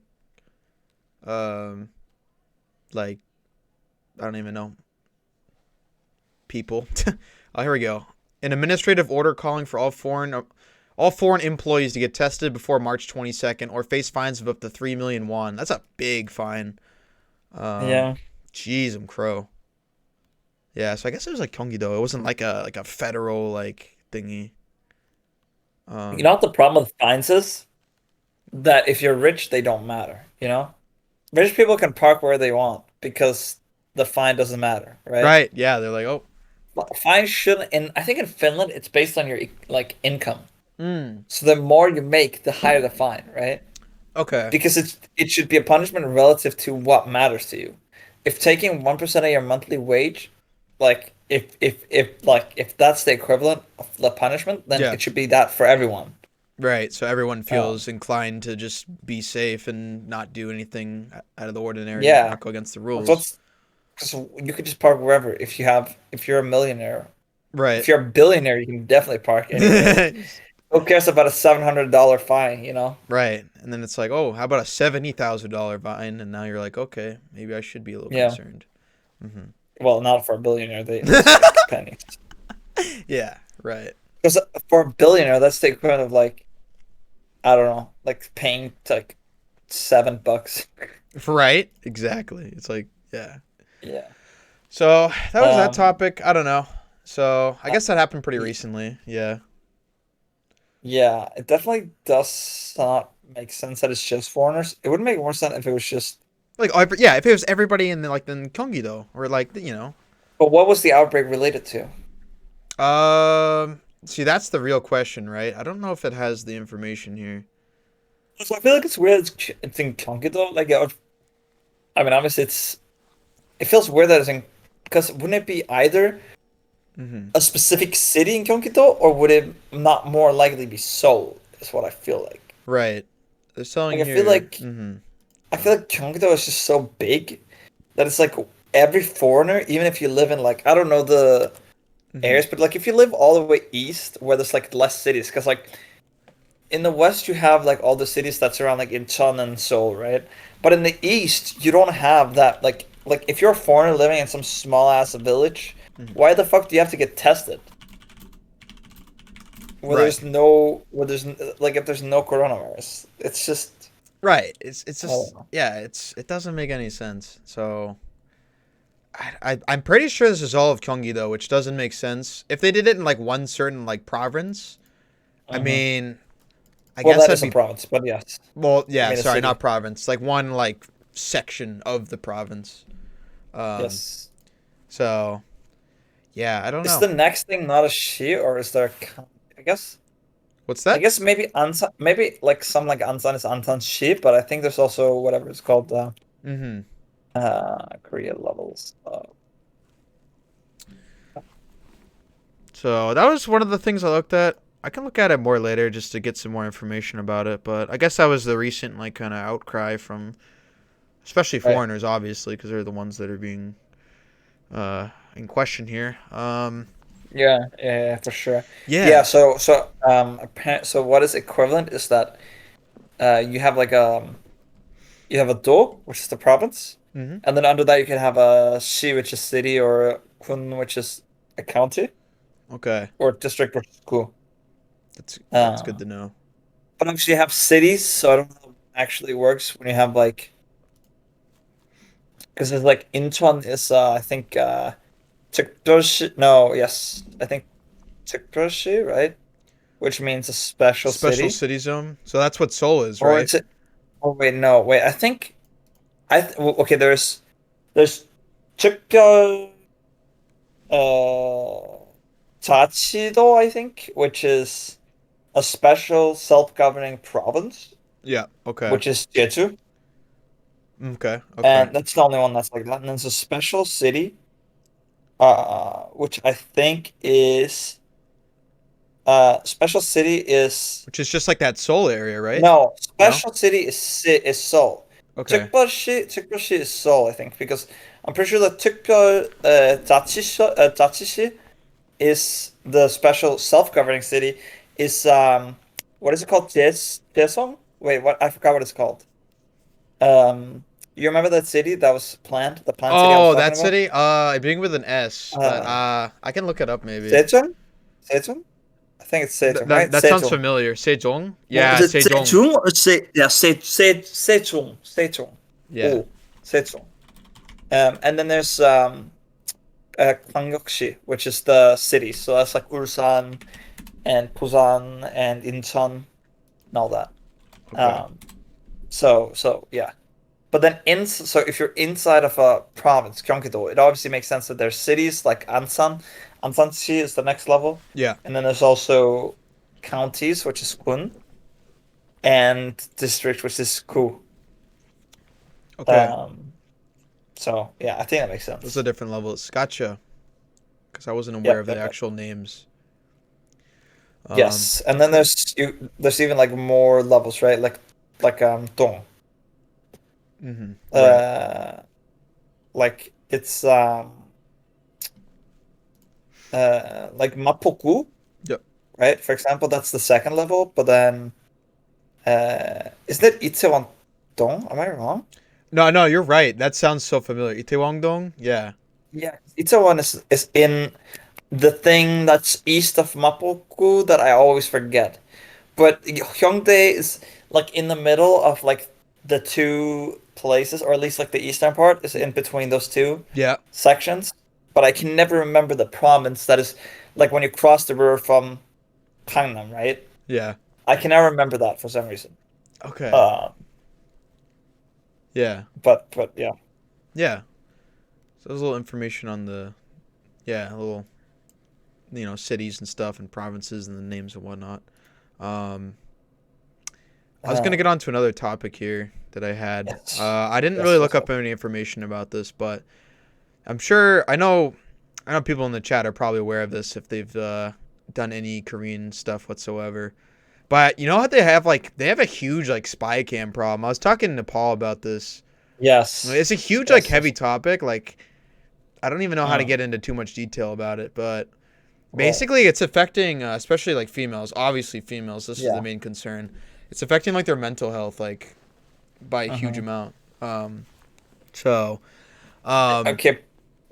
um, like I don't even know people. Oh, here we go. An administrative order calling for all foreign employees to get tested before March 22nd or face fines of up to 3 million won. That's a big fine. Um, Yeah. Jeez, I'm crow. Yeah, so I guess it was like Gyeonggi-do. It wasn't like a federal like thingy. You know Um, what the problem with fines is? That if you're rich, they don't matter, you know? Rich people can park where they want because the fine doesn't matter, right? right. Yeah, they're like, "Oh, Fines shouldn't, and I think in Finland it's based on your like income. mm, So the more you make, the higher the fine, right? okay." Because it should be a punishment relative to what matters to you. If taking 1% of your monthly wage, like if that's the equivalent of the punishment, then Yeah. it should be that for everyone. Right, so everyone Um, feels inclined to just be safe and not do anything out of the ordinary, yeah. not go against the So rules. it's because you could just park wherever. If you're a millionaire, Right. if you're a billionaire, you can definitely park anywhere. Who cares about a $700 fine, you know? Right. And then it's like, oh, how about a $70,000 fine? And now you're like, okay, maybe I should be a little Yeah. concerned. Hmm. Well, not for a billionaire. That's like pennies. Yeah, right. Because for a billionaire, that's the equivalent of like I don't know, like paying to like $7. Right? Exactly. It's like, yeah. Yeah. So that was that Um. topic. I don't know. So I uh, guess that happened pretty y- recently. Yeah. Yeah. It definitely does not make sense that it's just foreigners. It would make more sense if it was just. Like, yeah, if it was everybody in the, like, the Kongi, though, or like, you know. But what was the outbreak related to? See, that's the real question, right? I don't know if it has the information here. So I feel like it's weird. It's in Gyeonggi-do. Like, I mean, obviously, it feels weird that it's in because wouldn't it be either Mm-hmm. a specific city in Gyeonggi-do or would it not more likely be Seoul? Is what I feel like. Right. They're selling Like, here. Mm-hmm. I feel like Gyeonggi-do is just so big that it's like every foreigner, even if you live in like I don't know the Mm-hmm. areas, but like if you live all the way east where there's like less cities, because like in the west you have like all the cities that surround like Incheon and Seoul, right? But in the east you don't have that. Like if you're a foreigner living in some small ass village, Mm-hmm. why the fuck do you have to get tested? Right. Where there's like if there's no coronavirus, it's just Right. It's I don't just, know. yeah. It doesn't make any sense. So I'm pretty sure this is all of Gyeonggi, though, which doesn't make sense. If they did it in like one certain like province, I Hmm. mean, I Well, guess that that'd is a be, province, but yes, well, I yeah. mean a Sorry, not city. province. Like one like section of the province. Um. Yes. So yeah, I don't Is know. the next thing not a she, or is there? I guess. What's I that? guess maybe Ansan. Maybe like some like Ansan is Ansan she, but I think there's also whatever it's called. Mm-hmm. Korea levels. So that was one of the things I looked at. I can look at it more later just to get some more information about it. But I guess that was the recent like kind of outcry from, especially Right. foreigners, obviously, because they're the ones that are being in question here. Yeah, yeah, yeah, for sure. Yeah. Yeah. So what is equivalent is that you have like you have a do, which is the province, Mm-hmm. and then under that you can have a shi, which is city, or a kun, which is a county Okay. or district or school. That's good Uh, to know. but obviously you have cities, so I don't know how it actually works when you have like because it's like Incheon is I think 특별시 no yes I think 특별시 right which means a special Special city city zone. So that's what Seoul is, or right? is it oh wait no wait I think well, okay there's 특별 uh 자치도 I think which is a special self-governing province Yeah. Okay. which is Jeju. Okay. Okay. And that's the only one that's like that. And then there's a special city, which I think is Special City is which is just like that Seoul area, right? no. No. Special City is Seoul. Okay. 특별시 is Seoul, I think, because I'm pretty sure that 특별 자치시 is the special self-governing city. Is what is it called? Daesung? Wait, what? I forgot what it's called. You remember that city that was planned? The planned city I was Oh, talking that about? city. It beginning with an S, but Uh, I can look it up maybe. Sejong? Sejong? I think it's Th- Sejong, that right? that sounds Sejong. familiar. Sejong. Well, is Yeah, it Sejong. Sejong or Sejong? Sejong. Yeah. Oh, Sejong. And then there's Gangneok시, which is the city. So that's like Ulsan and Busan and Incheon and all that. Okay. Um, so yeah. But then so if you're inside of a province, Gyeonggi-do, it obviously makes sense that there's cities like Ansan. Ansan-si is the next level. Yeah. And then there's also counties, which is Gun, and district, which is Ku. Okay. Um, so yeah, I think that makes Those are sense. different levels. Gotcha. Because I wasn't aware Yep, of the yep, yep. actual names. Um. Yes, and then there's even like more levels, right? Like Dong. Right. Uh like it's like Mapoku, Yep. right? For example, that's the second level, but then is that Itaewon Dong? Am I wrong? No, no, you're right. That sounds so familiar. Itaewon-dong. Yeah. Yeah, Itaewon is in the thing that's east of Mapoku that I always forget. But Hyungdae is like in the middle of like the two places, or at least like the eastern part is in between those two Yeah. sections. But I can never remember the province that is like when you cross the river from Gangnam, right? Yeah. I can never remember that for some reason. Okay. Uh, Yeah. but yeah. Yeah. So there's a little information on the yeah, a little cities and stuff and provinces and the names and whatnot. Um, I was gonna Uh, get on to another topic here that I had. yes, I didn't really yes, look yes, up yes. any information about this, but I'm sure I know people in the chat are probably aware of this if they've done any Korean stuff whatsoever. But you know what they have a huge like spy cam problem. I was talking to Paul about this. Yes, It's a huge like yes, heavy yes. topic. Like I don't even know how to Uh, get into too much detail about it, but well, basically it's affecting especially like females. Obviously females. This is the yeah. main concern. It's affecting like their mental health like by a huge Uh-huh. amount. So um, Okay.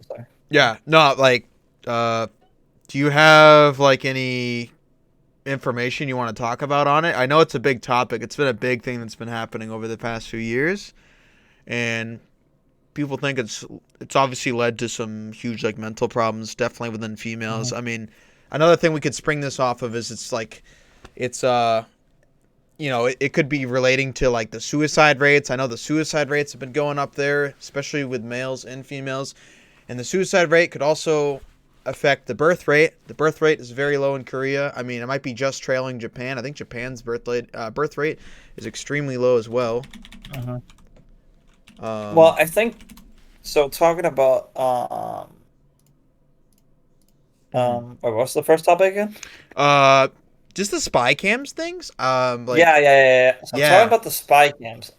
Sorry. yeah, no, like uh, do you have like any information you want to talk about on it? I know it's a big topic. It's been a big thing that's been happening over the past few years, and people think it's obviously led to some huge like mental problems, definitely within females. Mhm. I mean, another thing we could spring this off of is it's like it's it could be relating to like the suicide rates. I know the suicide rates have been going up there, especially with males and females, and the suicide rate could also affect the birth rate. The birth rate is very low in Korea. I mean, it might be just trailing Japan. I think Japan's birth rate is extremely low as well. Uh-huh. Well, Um, I think so. Talking about mhm. what's the first topic again? uh, just the spy cams things. Yeah, Like yeah, yeah, yeah. So talking yeah, about the spy cams,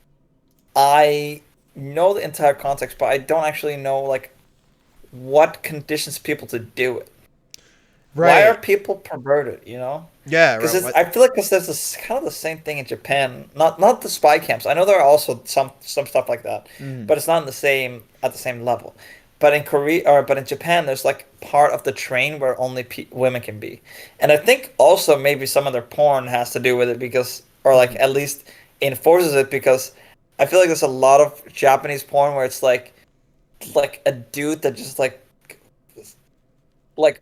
I know the entire context, but I don't actually know like what conditions people to do it. Why are right. people perverted? You know? Yeah, Because right. What? I feel like because there's this kind of the same thing in Japan. Not the spy camps. I know there are also some stuff like that, Mm, but it's not in the same at the same level. But in Korea or but in Japan, there's like part of the train where only women can be, and I think also maybe some of their porn has to do with it because or like mm. at least enforces it because I feel like there's a lot of Japanese porn where it's like a dude that just like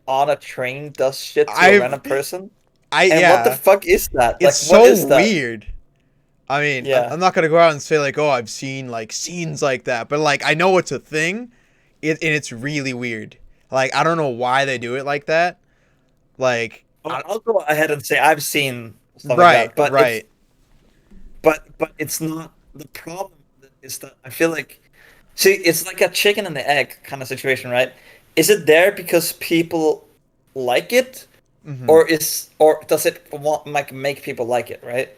on a train does shit to a I've random person. And what the yeah. fuck is that? It's Like, what so is that? weird. I mean, Yeah. I'm not gonna go out and say like, oh, I've seen like scenes like that, but like I know it's a thing, and it's really weird. Like I don't know why they do it like that. Like, I'll go ahead and say I've seen stuff like right, that, but right. it's not the problem is that I feel like see it's like a chicken and the egg kind of situation, right? Is it there because people like it, Mm-hmm. or does it want like make people like it, right?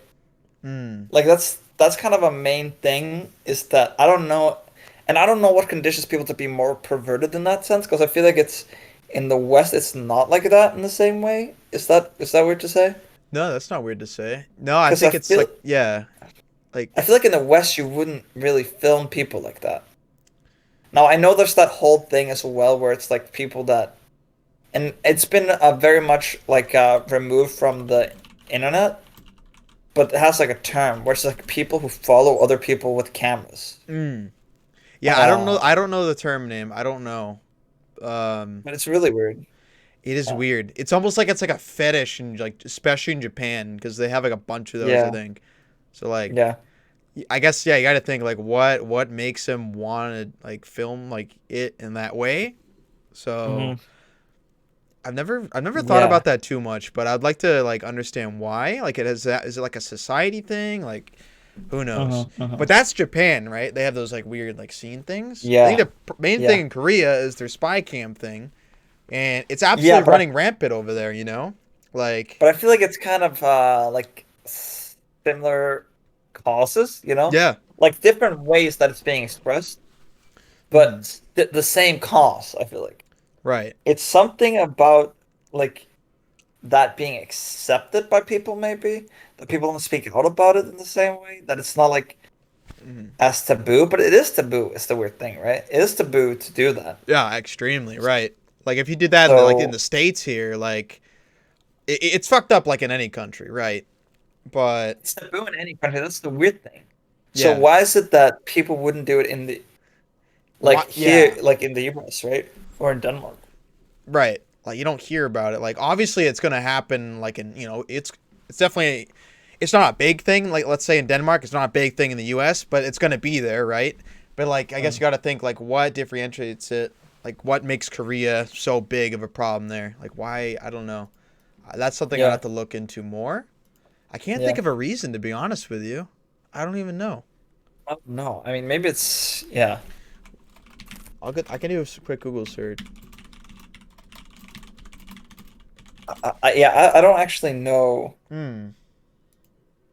Mm. Like that's kind of a main thing is that I don't know, and I don't know what conditions people to be more perverted in that sense because I feel like it's in the West it's not like that in the same way. Is that weird to say? No, that's not weird to say. No, I Because think it's like yeah, I like feel like in the West you wouldn't really film people like that. Now I know there's that whole thing as well where it's like people that, and it's been very much like removed from the internet, but it has like a term where it's like people who follow other people with cameras. mm. Yeah, I don't know. I Um, don't know the term name. I don't know. Um, but it's really weird. it is Uh, weird. It's almost like it's like a fetish, and like especially in Japan because they have like a bunch of those. I yeah, think. So like, yeah. I guess yeah, you got to think like what makes him want to like film like it in that way. So Hmm. I've never thought Yeah. about that too much, but I'd like to like understand why. Like it is it like a society thing? Like who knows? Hmm. Hmm. But that's Japan, right? They have those like weird like scene things. I think Yeah. the main thing Yeah. in Korea is their spy cam thing, and it's Yeah, absolutely running rampant over there. You know, like but I feel like it's kind of like similar causes, yeah, like different ways that it's being expressed, hmm, but the same cause, I feel like. right, It's something about like that being accepted by people, maybe that people don't speak out about it in the same way. That it's not like hmm, as taboo, but it is taboo. It's the weird thing, right? It is taboo to do that. yeah, extremely right. Like if you did that in the So states here, like it's fucked up like in any country, right? But it's taboo in any country. That's the weird thing. So yeah, why is it that people wouldn't do it in the like what? here, Yeah, like in the US, right? Or in Denmark? right. Like you don't hear about it. Like obviously it's gonna happen. Like in it's definitely it's not a big thing. Like let's say in Denmark, it's not a big thing in the U.S., but it's gonna be there, right? But like I guess you Mm. got to think like what differentiates it. Like what makes Korea so big of a problem there? Like why? I don't know. That's something I'd have Yeah, to look into more. I can't think yeah. of a reason to be honest with you. I don't even know. Oh, no, I mean maybe it's yeah. I can do a quick Google search. Yeah, I don't actually know Hmm.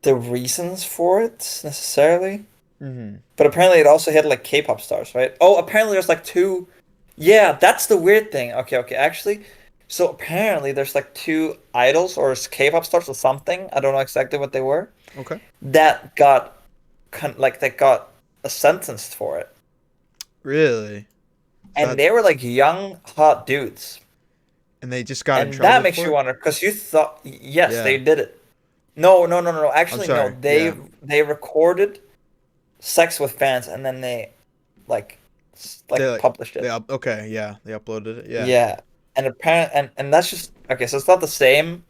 the reasons for it necessarily. Hmm. But apparently it also had like K-pop stars, right? Oh, apparently there's like two. Yeah, that's the weird thing. Okay, okay. Actually, so apparently there's like two idols or K-pop stars or something. I don't know exactly what they were. Okay. That got that got sentenced for it. Really? So And that they were like young, hot dudes. and they just got in And that trouble makes for you it. wonder because you thought yes, Yeah. they did it. No, no, no, no, no. I'm Actually, no. sorry. Yeah. They recorded sex with fans and then they like They like like published it. okay, yeah, they uploaded it. Yeah. Yeah, and apparent and that's just okay. So it's not the same,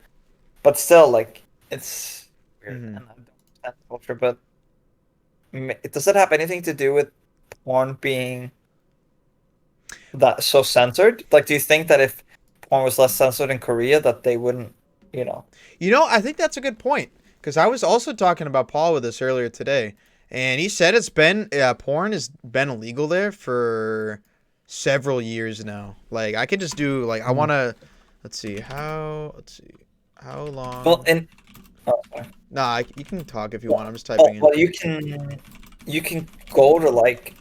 but still, like it's weird, Hmm. and I don't understand the culture. But does that have anything to do with porn being that so censored? Like, do you think that if porn was less censored in Korea, that they wouldn't, you know? You know, I think that's a good point because I was also talking about Paul with this earlier today, and he said it's been porn has been illegal there for several years now. Like I could just do like I want Mhm. to let's see how Well, long. and sorry. Nah, you can talk if you want. Well, I'm just typing in. well, you can go to like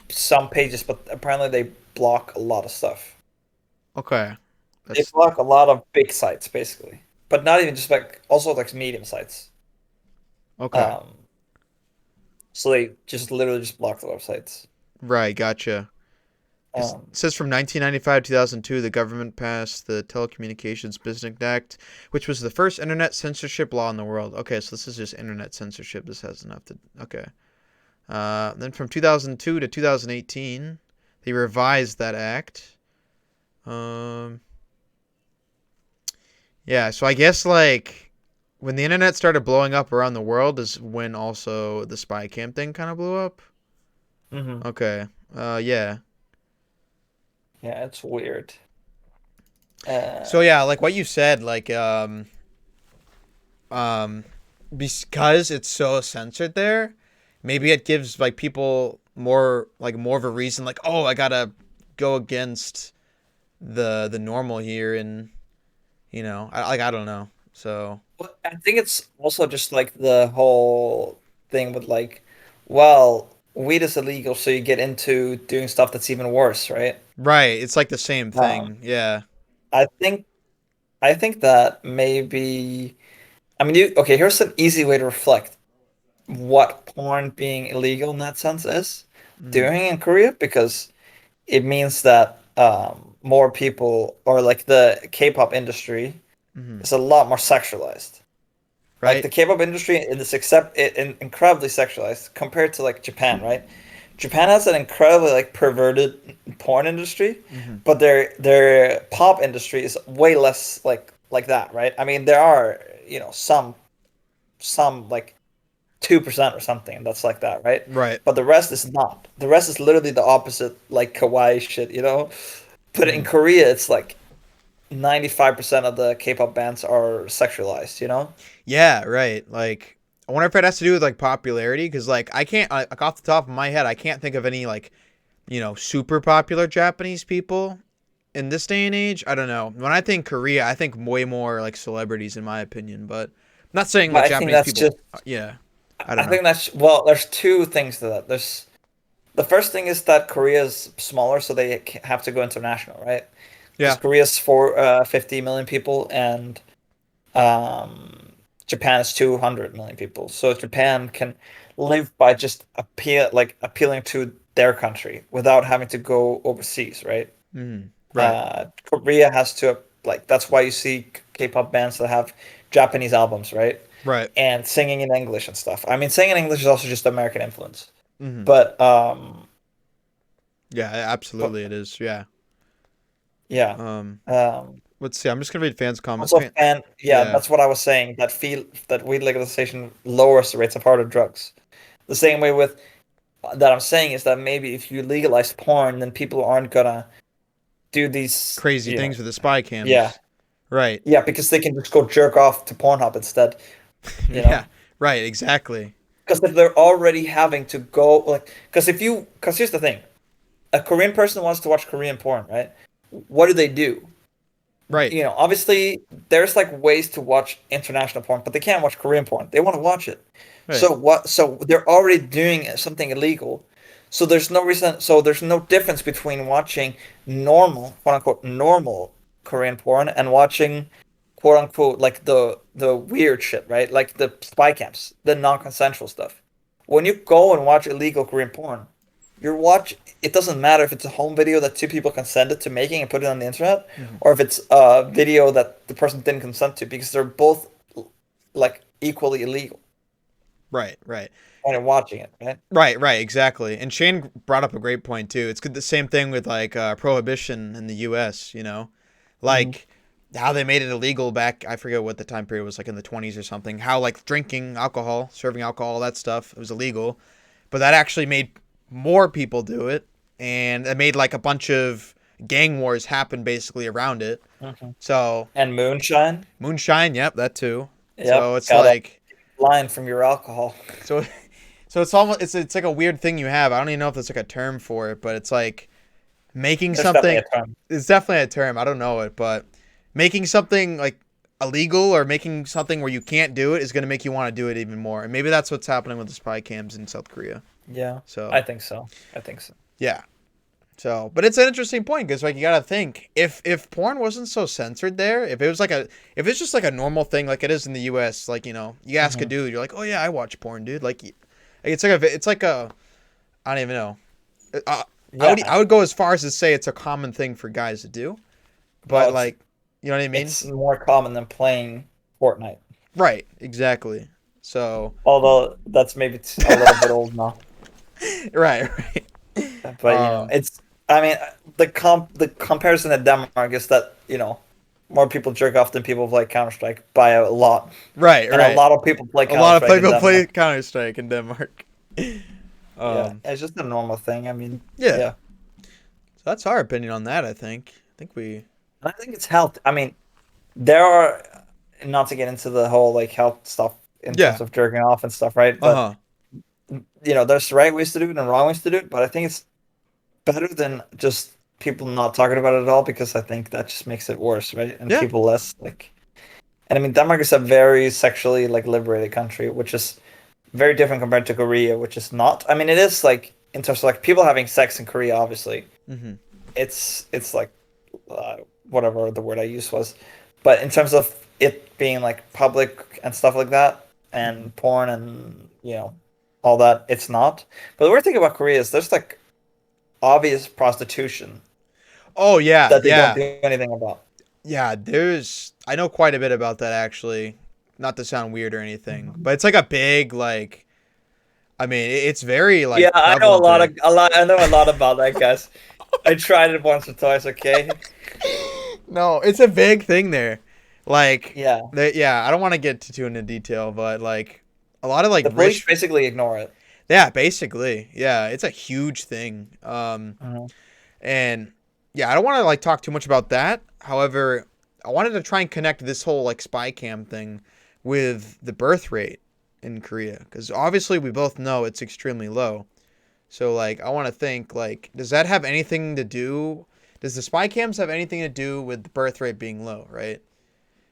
some pages, but apparently they block a lot of stuff. Okay. They That's block a lot of big sites, basically, but not even just like also like medium sites. okay. Um, so they just literally just block the websites. Right, gotcha. It Um, says from 1995 to 2002, the government passed the Telecommunications Business Act, which was the first internet censorship law in the world. Okay, so this is just internet censorship. This has enough to. Okay. Then from 2002 to 2018, they revised that act. Um, yeah, so I guess like when the internet started blowing up around the world is when also the spy cam thing kind of blew up. mhm. Okay. Yeah. Yeah, it's weird. So yeah, like what you said, like um because it's so censored there, maybe it gives like people more of a reason like, "Oh, I got to go against the normal here and I don't know. So Well, I think it's also just like the whole thing with like, well, weed is illegal, so you get into doing stuff that's even worse, right? right, it's like the same Um, thing. Yeah. I think I think that maybe I mean okay, here's an easy way to reflect what porn being illegal in that sense is Mm-hmm. doing in Korea because it means that more people or like the K-pop industry Mm-hmm. is a lot more sexualized. Like Right. the K-pop industry is incredibly sexualized compared to like Japan, right? Japan has an incredibly like perverted porn industry, Mm-hmm. but their pop industry is way less like that, right? I mean, there are, some like 2% or something that's like that, right? Right. But the rest is not. The rest is literally the opposite, like kawaii shit, you know? But in Mm-hmm. Korea, it's like 95% of the K-pop bands are sexualized, you know? Yeah, right. Like, I wonder if it has to do with like popularity, because like I can't, like off the top of my head, I can't think of any like super popular Japanese people in this day and age. I don't know. When I think Korea, I think way more like celebrities, in my opinion. But I'm not saying But like I think Japanese that's people. just Yeah, I don't I know. think that's well, there's two things to that. There's the first thing is that Korea is smaller, so they have to go international, right? Because Yeah. Korea's 50 million people and Japan is 200 million people. So Japan can live by just appealing to their country without having to go overseas, right? Mm-hmm. Right. Korea has to like that's why you see K-pop bands that have Japanese albums, right? Right. And singing in English and stuff. I mean, singing in English is also just American influence. Mm-hmm. But Yeah. but Absolutely, it is. Yeah. yeah. Um. Um Let's see. I'm just gonna read fans' comments. Also fan yeah, Yeah. that's what I was saying. That weed legalization lowers the rates of harder drugs. The same way with that I'm saying is that maybe if you legalize porn, then people aren't gonna do these, Crazy things with the spy yeah. cams. Right. Yeah, because they can just go jerk off to Pornhub instead, you Yeah. know? Right. Exactly. Because if they're already having to go like because here's the thing. A Korean person wants to watch Korean porn, right? What do? Right. Obviously there's like ways to watch international porn, but they can't watch Korean porn. They want to watch it. Right. So they're already doing something illegal. So there's no difference between watching normal, quote unquote, normal Korean porn and watching quote unquote like the weird shit, right? Like the spy camps, the non-consensual stuff. When you go and watch illegal Korean porn, it doesn't matter if it's a home video that two people consented to making and put it on the internet, Mhm. or if it's a video that the person didn't consent to, because they're both like equally illegal Right. Right. when you're watching it, right? Right, right, exactly. And Shane brought up a great point too. It's good the same thing with like prohibition in the U.S. Hmm. Like how they made it illegal back. I forget what the time period was, like in the 20s or something. How like drinking alcohol, serving alcohol, all that stuff, it was illegal, but that actually made more people do it, and it made like a bunch of gang wars happen basically around it. Hmm. So And moonshine, moonshine, yep, that too. yep, So it's gotta like line from your alcohol. so so it's almost it's like a weird thing you have. I don't even know if there's like a term for it, but it's like making There's definitely something. a term. It's definitely a term. I don't know it, but making something like illegal or making something where you can't do it is going to make you want to do it even more. And maybe that's what's happening with the spy cams in South Korea. Yeah, So I think so. I think so. yeah. So, but it's an interesting point because like you gotta think if porn wasn't so censored there, if it's just like a normal thing like it is in the U.S. Like you ask a Hmm. dude, you're like, oh yeah, I watch porn, dude. Like it's like a I don't even know. Uh, I Yeah, would I would go as far as to say it's a common thing for guys to do, well, but like, you know what I mean? it's more common than playing Fortnite. Right, exactly. So, Although that's maybe a little bit old now. right, right. But it's I mean the comparison to Denmark is that more people jerk off than people play Counter Strike by a lot, Right, and a right. lot of people play A Counter lot of Strike in people play Denmark. Counter Strike in Denmark. Yeah, Um, it's just a normal thing. I mean, yeah. yeah, So that's our opinion on that. I think we. and I think it's health. I mean, there are not to get into the whole like health stuff in Yeah. terms of jerking off and stuff, right? Uh But huh. there's right ways to do it and wrong ways to do it. But I think it's better than just people not talking about it at all because I think that just makes it worse, right? And Yeah. people less like. And I mean, Denmark is a very sexually like liberated country, which is very different compared to Korea, which is not. I mean, it is like in terms of like people having sex in Korea, obviously, Mm-hmm. it's like uh, whatever the word I used was, but in terms of it being like public and stuff like that, Mm-hmm. and porn and all that, it's not. But the weird thing about Korea is there's like obvious prostitution Oh yeah, that they don't yeah, do anything about. yeah. I know quite a bit about that actually. Not to sound weird or anything, but it's like a big like. I mean, it's very Yeah, like I know prevalent there. a lot. I know a lot about that, guys. I tried it once or twice. Okay. No, it's a big thing there. Like, Yeah, yeah, I don't want to get too into detail, but like a lot of like the police rich, basically ignore it. yeah, basically, yeah, it's a huge thing. Mhm. And yeah, I don't want to like talk too much about that. However, I wanted to try and connect this whole like spy cam thing with the birth rate in Korea because obviously we both know it's extremely low. So like I want to think like does that have anything to do does the spy cams have anything to do with the birth rate being low, right?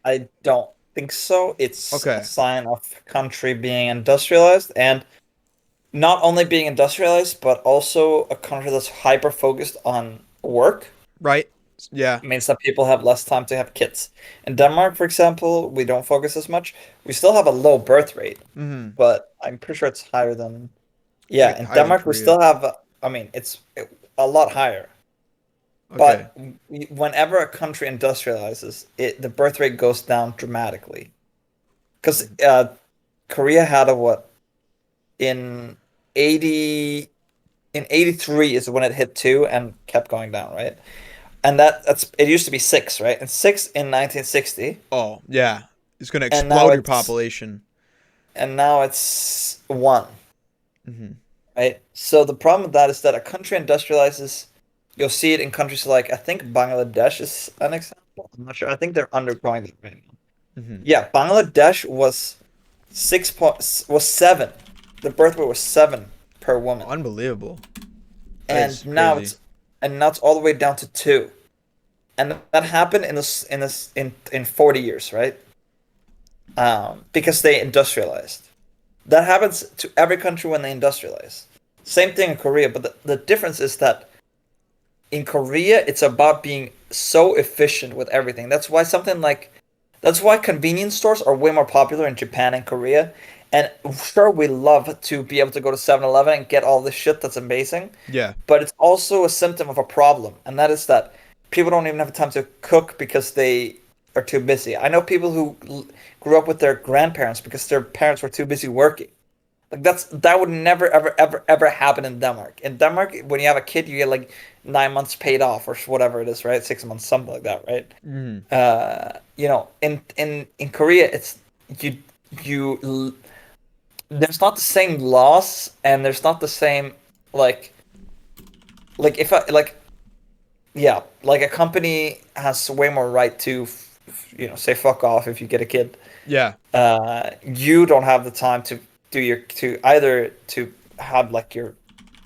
I don't think so. It's a Okay. sign of country being industrialized and not only being industrialized, but also a country that's hyper focused on work Right? Yeah. means that people have less time to have kids. In Denmark, for example, we don't focus as much. We still have a low birth rate, Mhm. but I'm pretty sure it's higher than, It's yeah, like in higher than Denmark, we Korea. still have, I mean, a lot higher. Okay. But whenever a country industrializes, the birth rate goes down dramatically. Because Korea had a what in 80 in 83 is when it hit 2 and kept going down, right? And that's it used to be 6, right? And 6 in 1960, Oh, yeah. It's going to and now explode your it's population. 1, Mhm. right? So the problem with that is that a country industrializes, you'll see it in countries like I think Bangladesh is an example. I'm not sure. I think they're undergrowing that right now. Mhm. Yeah, Bangladesh was 7. The birth rate was 7 per woman. Unbelievable. That And is now crazy. it's all the way down to 2. And that happened in 40 years, right? Because they industrialized. That happens to every country when they industrialize. Same thing in Korea, but the difference is that in Korea it's about being so efficient with everything. That's why convenience stores are way more popular in Japan and Korea. And sure, we love to be able to go to 7-Eleven and get all this shit that's amazing, Yeah. but it's also a symptom of a problem, and that is that people don't even have time to cook because they are too busy. I know people who grew up with their grandparents because their parents were too busy working. Like that would never ever happen in Denmark. In Denmark, when you have a kid, you get like 9 months paid off or whatever it is, right? 6 months, something like that, right? Mhm. In Korea, it's you you there's not the same laws and there's not the same like if I like yeah, like a company has way more right to say fuck off if you get a kid. Yeah. You don't have the time to do your to either to have like your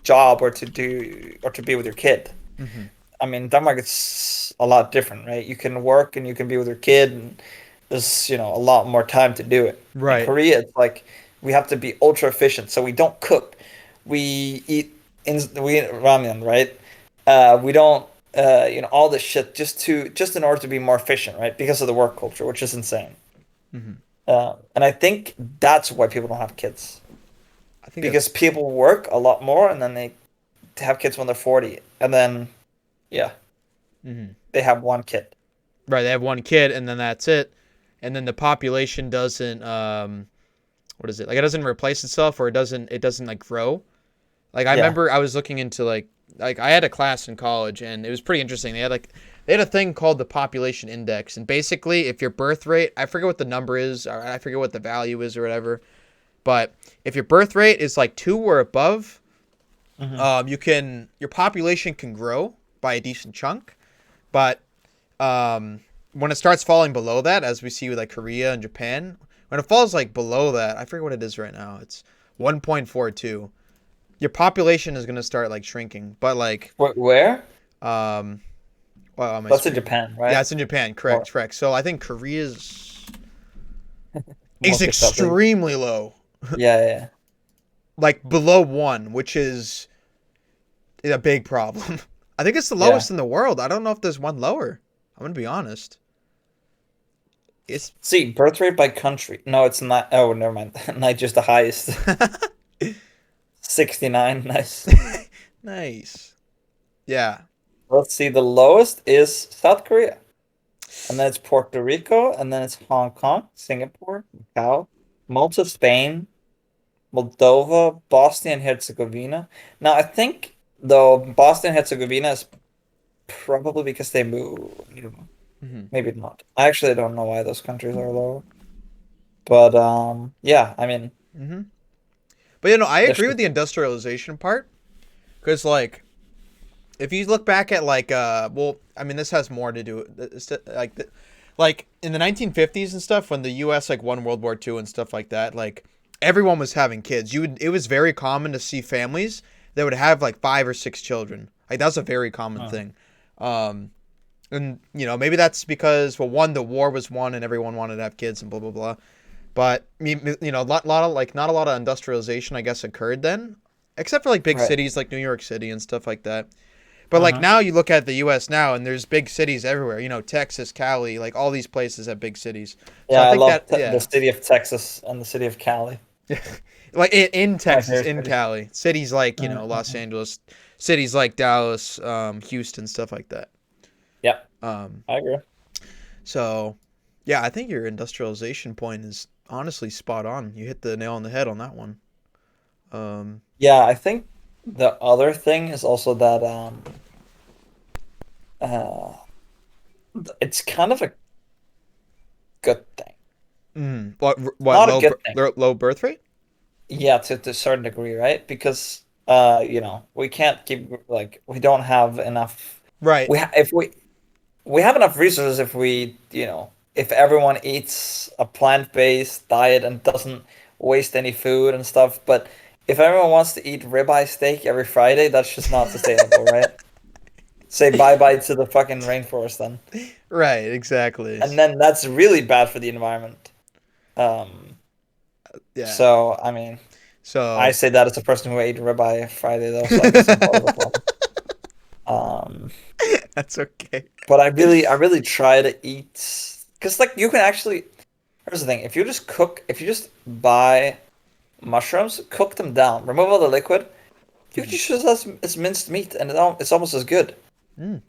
job or to do or to be with your kid. Mhm. I mean, Denmark it's a lot different, right? You can work and you can be with your kid, and there's a lot more time to do it. In Right. Korea, it's like we have to be ultra efficient, so we don't cook. We we eat ramen, right? We don't all this shit just in order to be more efficient, right? Because of the work culture, which is insane. Mhm. And I think that's why people don't have kids I think because that's people work a lot more and then they have kids when they're 40, and then yeah, mhm. they have one kid. Right, they have one kid and then that's it. And then the population doesn't what is it? Like it doesn't replace itself or it doesn't like grow. Like I Yeah. remember I was looking into like I had a class in college and it was pretty interesting. They had a thing called the population index and basically if your birth rate, I forget what the number is or I forget what the value is or whatever, but if your birth rate is like 2 or above, Hmm. your population can grow by a decent chunk, but when it starts falling below that, as we see with like Korea and Japan, when it falls like below that, I forget what it is right now. It's 1.42. Your population is gonna start like shrinking, but like Where? Um, well, on my That's in screen. Japan, Yeah, right? it's in Japan. Or Correct, correct. So I think Korea's is most accepting. extremely low, Yeah, yeah, yeah. like below one, which is a big problem. I think it's the Yeah. lowest in the world. I don't know if there's one lower. I'm gonna be honest. It's See, birth rate by country. No, it's not. Oh, never mind. Niger's the highest. 69. Nice. nice. Yeah. Let's see. The lowest is South Korea. And then it's Puerto Rico. And then it's Hong Kong, Singapore, Macau, Malta, Spain, Moldova, Bosnia and Herzegovina. Now, I think, though, Bosnia and Herzegovina is probably because they moved. hmm Maybe not. I actually don't know why those countries are low. But, yeah, I mean, hmm But I there agree with should. the industrialization part because like if you look back at like well, I mean this has more to do like like in the 1950s and stuff when the U.S. like won World War II and stuff like that, like everyone was having kids. It was very common to see families that would have like 5 or 6 children. Like that's a very common Hmm. thing. Um, and maybe that's because well, one, the war was won and everyone wanted to have kids and blah blah blah. But a lot of like not a lot of industrialization I guess occurred then, except for like big Right. cities like New York City and stuff like that. But like Uh-huh. now you look at the U.S. now and there's big cities everywhere. Texas, Cali, like all these places have big cities. So Yeah, I I think love that the yeah, city of Texas and the city of Cali. like in My Texas, favorite in city. Cali, cities like Los Mm-hmm. Angeles, cities like Dallas, Houston, stuff like that. Yep, Um, I agree. so yeah, I think your industrialization point is honestly spot on. You hit the nail on the head on that one. Um, Yeah, I think the other thing is also that uh it's kind of a good thing. what Not a good thing. low birth rate? Yeah, to a certain degree, right? Because we can't keep like we don't have enough Right. if we have enough resources if if everyone eats a plant-based diet and doesn't waste any food and stuff, but if everyone wants to eat ribeye steak every Friday, that's just not sustainable, right? Say bye-bye to the fucking rainforest then. Right, exactly. And then that's really bad for the environment. Um, Yeah. so I mean, I So say that as a person who ate ribeye Friday though, so I guess I'm part of the problem. Um, that's okay. but I really try to eat because like you can actually. Here's the thing: if you just buy mushrooms, cook them down, remove all the liquid, you can Mhm. just use as minced meat, and it's almost as good. Mm,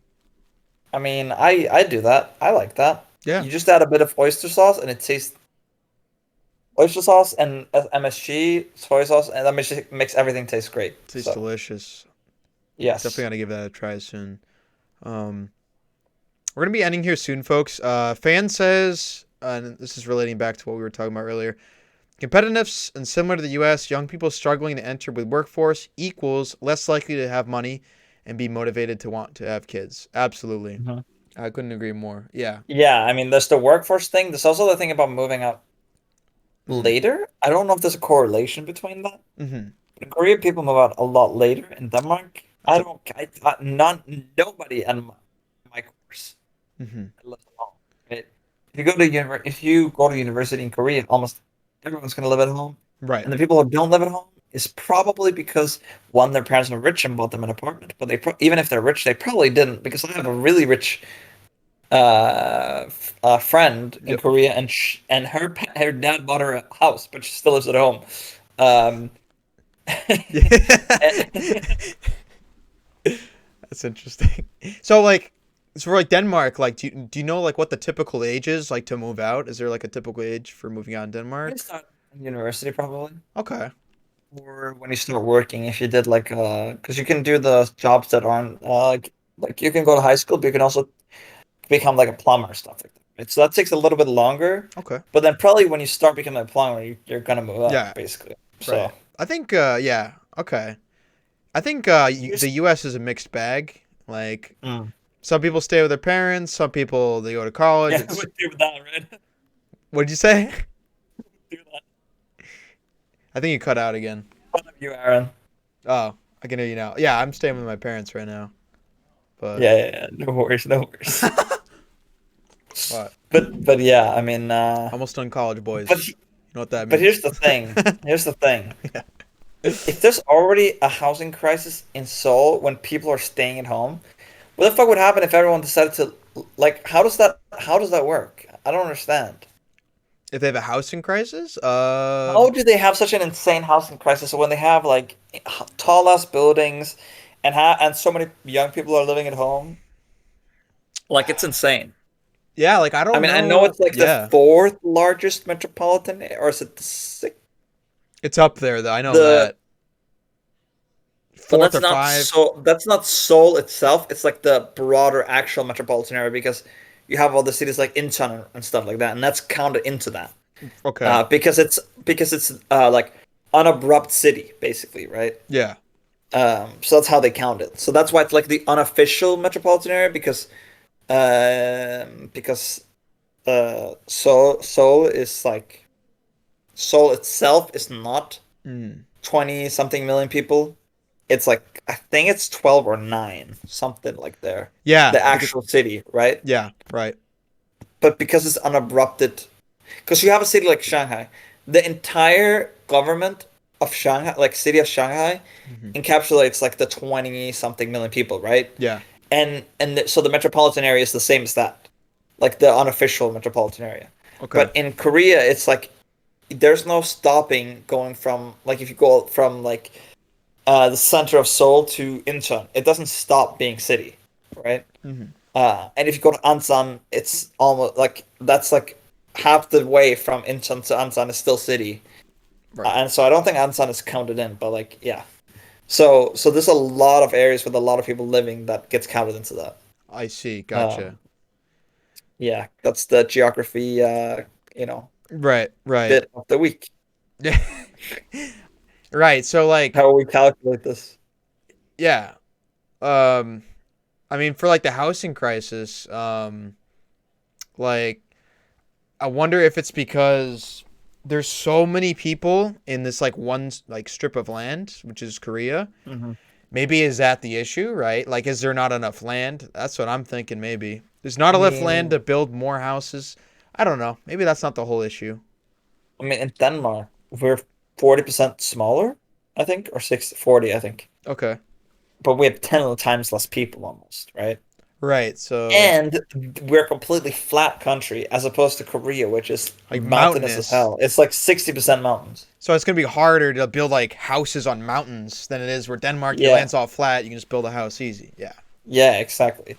I mean, I do that. I like that. yeah, You just add a bit of oyster sauce, and it tastes oyster sauce and MSG, soy sauce, and that makes everything taste great. tastes So delicious. Definitely yes, gotta give that a try soon. Um, we're gonna be ending here soon, folks. Fan says, and this is relating back to what we were talking about earlier. Competitiveness and similar to the U.S., young people struggling to enter with workforce equals less likely to have money and be motivated to want to have kids. Absolutely, Mhm. I couldn't agree more. Yeah. Yeah. I mean, there's the workforce thing. There's also the thing about moving out Mm. later. I don't know if there's a correlation between that. Mm-hmm. In Korea, people move out a lot later. In Denmark, That's a. nobody in my course Mm-hmm. lives alone. Right? If you go to university in Korea, almost everyone's gonna live at home, Right. and the people who don't live at home is probably because one, their parents were rich and bought them an apartment, but even if they're rich, they probably didn't because I have a really rich friend in Yep. Korea, and her dad bought her a house, but she still lives at home. Um, Yeah. That's interesting. So like so for like Denmark, like do you know like what the typical age is like to move out? Is there like a typical age for moving out in When you Denmark? start in university, probably, Okay. or when you start working, if you did like because you can do the jobs that aren't like you can go to high school, but you can also become like a plumber, stuff like that. Right? So that takes a little bit longer, Okay. but then probably when you start becoming a plumber, you're gonna move out Yeah. basically. So Right. I think yeah. Okay. I think here's the US is a mixed bag. Like mm. some people stay with their parents, some people they go to college. Yeah, It's we do that, right? what did you say? Do that. I think you cut out again. One of you, Aaron. Oh, I can hear you now. Yeah, I'm staying with my parents right now. But Yeah, yeah, yeah. No worries, no worries. what? But yeah, I mean, Almost done college, but boys. You know what that but here's means. the thing. Here's the thing. Yeah. If there's already a housing crisis in Seoul when people are staying at home, what the fuck would happen if everyone decided to like how does that work? I don't understand. If they have a housing crisis, How do they have such an insane housing crisis when they have like tall ass buildings and so many young people are living at home? Like it's insane. yeah, like I I don't mean, I know know. it's like the Yeah, fourth largest metropolitan, or is it the sixth? it's up there though. I know The that But fourth or five. That's not Seoul itself. It's like the broader actual metropolitan area because you have all the cities like Incheon and stuff like that, and that's counted into that. Okay. Because it's like unabrupt city basically, right? Yeah. So that's how they count it. So that's why it's like the unofficial metropolitan area because Seoul is like Seoul itself is not Mm. 20 something million people. It's like I think it's 12 or 9, something like there. Yeah. The Because actual city, right? yeah. Right. But because it's unabrupted, because you have a city like Shanghai, the entire government of Shanghai, like city of Shanghai, Hmm. encapsulates like the 20 something million people, right? Yeah. So the metropolitan area is the same as that, like the unofficial metropolitan area. Okay. But in Korea, it's like there's no stopping going from like if you go from like the center of Seoul to Incheon, it doesn't stop being city, right? Hmm. And if you go to Ansan, it's almost like that's like half the way from Incheon to Ansan is still city. Right. And so I don't think Ansan is counted in, but like yeah. So there's a lot of areas with a lot of people living that gets counted into that. I see. Gotcha. Um, yeah, that's the geography, you know, Right. Right. bit of the week. Right. So like, How we calculate this. yeah. Um, I mean, for like the housing crisis, like I wonder if it's because there's so many people in this like one like strip of land, which is Korea. Hmm. Maybe is that the issue, right? Like, is there not enough land? That's what I'm thinking. Maybe there's not I enough land mean, to build more houses. I don't know. Maybe that's not the whole issue. I mean, in Denmark, we're 40% smaller, I think, or 60, 40, I think. Okay. But we have 10 times less people almost, right? Right. So And we're a completely flat country as opposed to Korea, which is like mountainous as mountainous. hell. It's like 60% mountains. So it's gonna be harder to build like houses on mountains than it is where Denmark. Your Yeah. land's all flat. You can just build a house easy. Yeah. Yeah, exactly.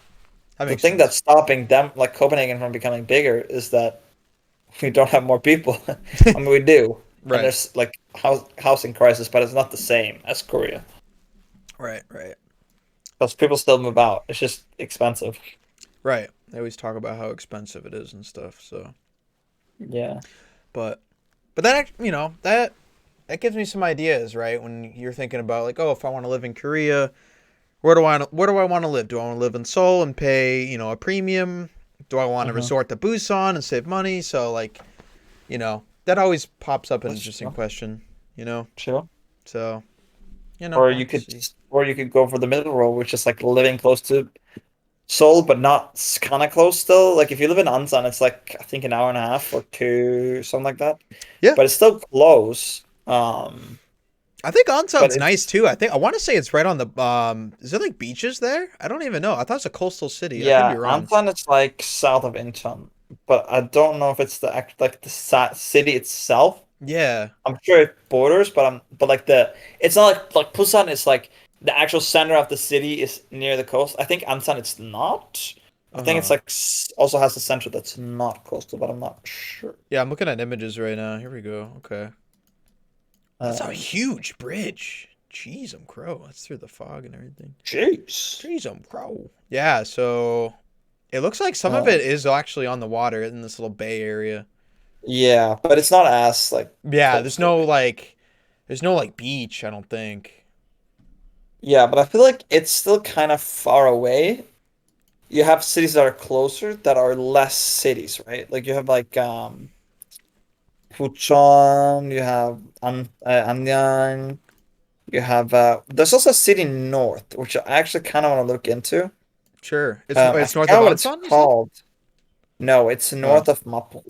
That The makes thing that's sense. stopping them, like Copenhagen, from becoming bigger is that we don't have more people. I mean, we do. And Right. there's like housing crisis, but it's not the same as Korea. Right. Right. Because people still move out. It's just expensive. Right. They always talk about how expensive it is and stuff. So, Yeah. but, but that that gives me some ideas, right? When you're thinking about like, oh, if I want to live in Korea, where do I want to live? Do I want to live in Seoul and pay a premium? Do I want to Hmm. resort to Busan and save money? So like, that always pops up an That's interesting true. question. You know, True. so Or we'll have you to could, see. or you could go for the middle road, which is like living close to Seoul, but not kind of close still. Like if you live in Ansan, it's like I think an hour and a half or two, something like that. Yeah, But it's still close. I think But Onsan's it's nice too. I want to say it's right on the Is there like beaches there? I don't even know. I thought it's a coastal city. I could be Yeah, wrong. Ansan is like south of Incheon, but I don't know if it's the act like the city itself. Yeah. I'm sure it borders, but like it's not like Busan is like the actual center of the city is near the coast. I think Ansan it's not. I Uh think it's huh. like also has a center that's not coastal, but I'm not sure. Yeah, I'm looking at images right now. Here we go. Okay. That's a Um, huge bridge. Jeez, I'm crow. That's through the fog and everything. Jeez. Jeez, I'm crow. Yeah, so it looks like some of Uh, it is actually on the water in this little bay area. yeah, but it's not as like Yeah, coastal. there's no like beach, I don't think. Yeah, but I feel like it's still kind of far away. You have cities that are closer that are less cities, right? Like you have like Puchon, you have Anyang, you have there's also a city north, which I actually kind of want to look into. Sure. I It's north of forgot what it's Ansan, you said? called. No, it's Oh, north of Mapo.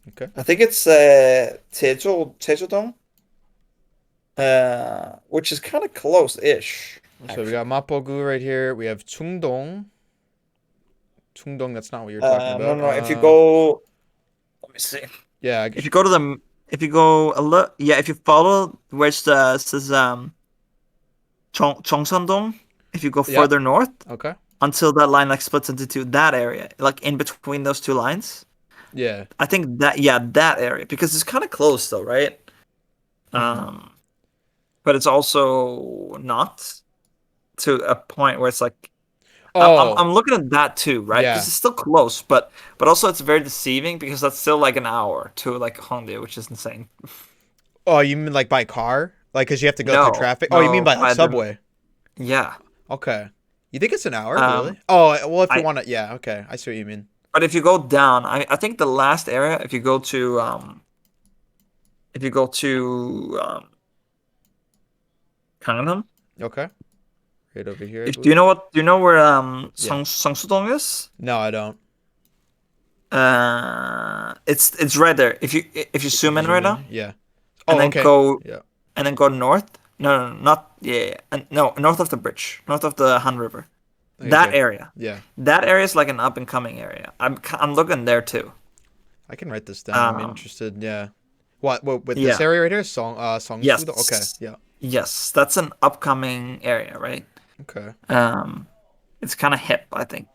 okay. I think it's Jeju-dong, which is kind of close-ish, So we actually. got Mapogu right here. We have Chungdong. Chungdong, that's not what you're talking No, about. no. If you go, let me see. Yeah, If you go to the, if you go a little, yeah, if you follow where it says Chongsan-dong, if you go yep. further north Okay. until that line like splits into two, that area, like in between those two lines, Yeah. I think that yeah, that area because it's kind of close though, right? Hmm. Um, but it's also not to a point where it's like Oh, I'm looking at that too, right? Because yeah. it's still close, but also it's very deceiving because that's still like an hour to like Hongdae, which is insane. Oh, you mean like by car? Like, cause you have to go through No, traffic? Oh, you mean no, by like by the subway? yeah. Okay. You think it's an hour, Um, really? Oh, well, if you I want to, yeah. Okay, I see what you mean. but if you go down, I think the last area, if you go to Gangnam, Okay. Right over here, I if do you believe. know what do you know where Yeah. Sangsudong is? No, I don't. It's right there. If you If zoom you in zoom right in, now yeah. and Oh, then okay. go Yeah. and then go north. No, no, no, not yeah, yeah, and no, north of the bridge, north of the Han River. That Okay. area. Yeah. That area is like an up and coming area. I'm looking there too. I can write this down. I'm Um, interested. Yeah. What with this yeah. area right here? Songsu? Okay. Yes. Yeah. Yes, that's an upcoming area, right? Okay. Um, it's kind of hip, I think,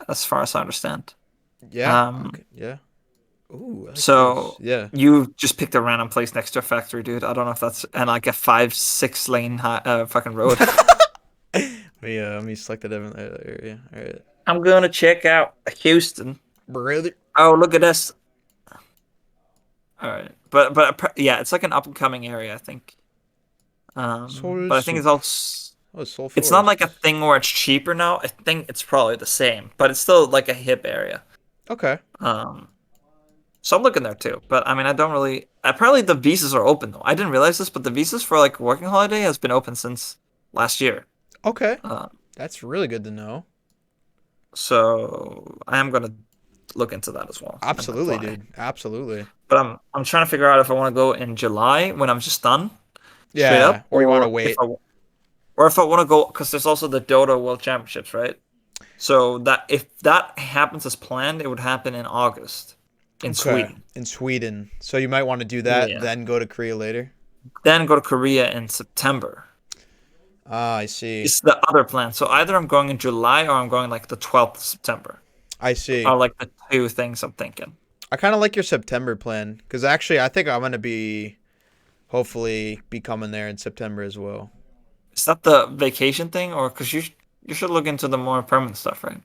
as far as I understand. Yeah. Um, Okay. Yeah. Ooh, I like this. so Yeah. you just picked a random place next to a factory, dude. I don't know if that's and like a 5, 6 lane fucking road. Let me select a different area. All right. I'm gonna check out Houston. Brother. Oh, look at this. All right, but yeah, it's like an up and coming area, I think. Soul But I think it's Soup. also Oh, Soul it's not like a Forests. thing where it's cheaper now. I think it's probably the same, but it's still like a hip area. Okay. Um, so I'm looking there too. But I mean, I don't really. Apparently, the visas are open though. I didn't realize this, but the visas for like working holiday has been open since last year. Okay. Uh, That's really good to know. so I am gonna look into that as well and Absolutely, apply. dude. Absolutely. But I'm trying to figure out if I want to go in July when I'm just done, straight Yeah. up, Or you want to wait. or if I want to go because there's also the Dota World Championships, right? So that if that happens as planned, it would happen in August in Okay. Sweden. In Sweden. So you might want to do that, Yeah. then go to Korea later. Then go to Korea in September. Ah, I see. It's the other plan. So either I'm going in July or I'm going like the 12th of September. I see. Are like the two things I'm thinking. I kind of like your September plan because actually, I think I'm gonna hopefully be coming there in September as well. Is that the vacation thing or because you should look into the more permanent stuff, right?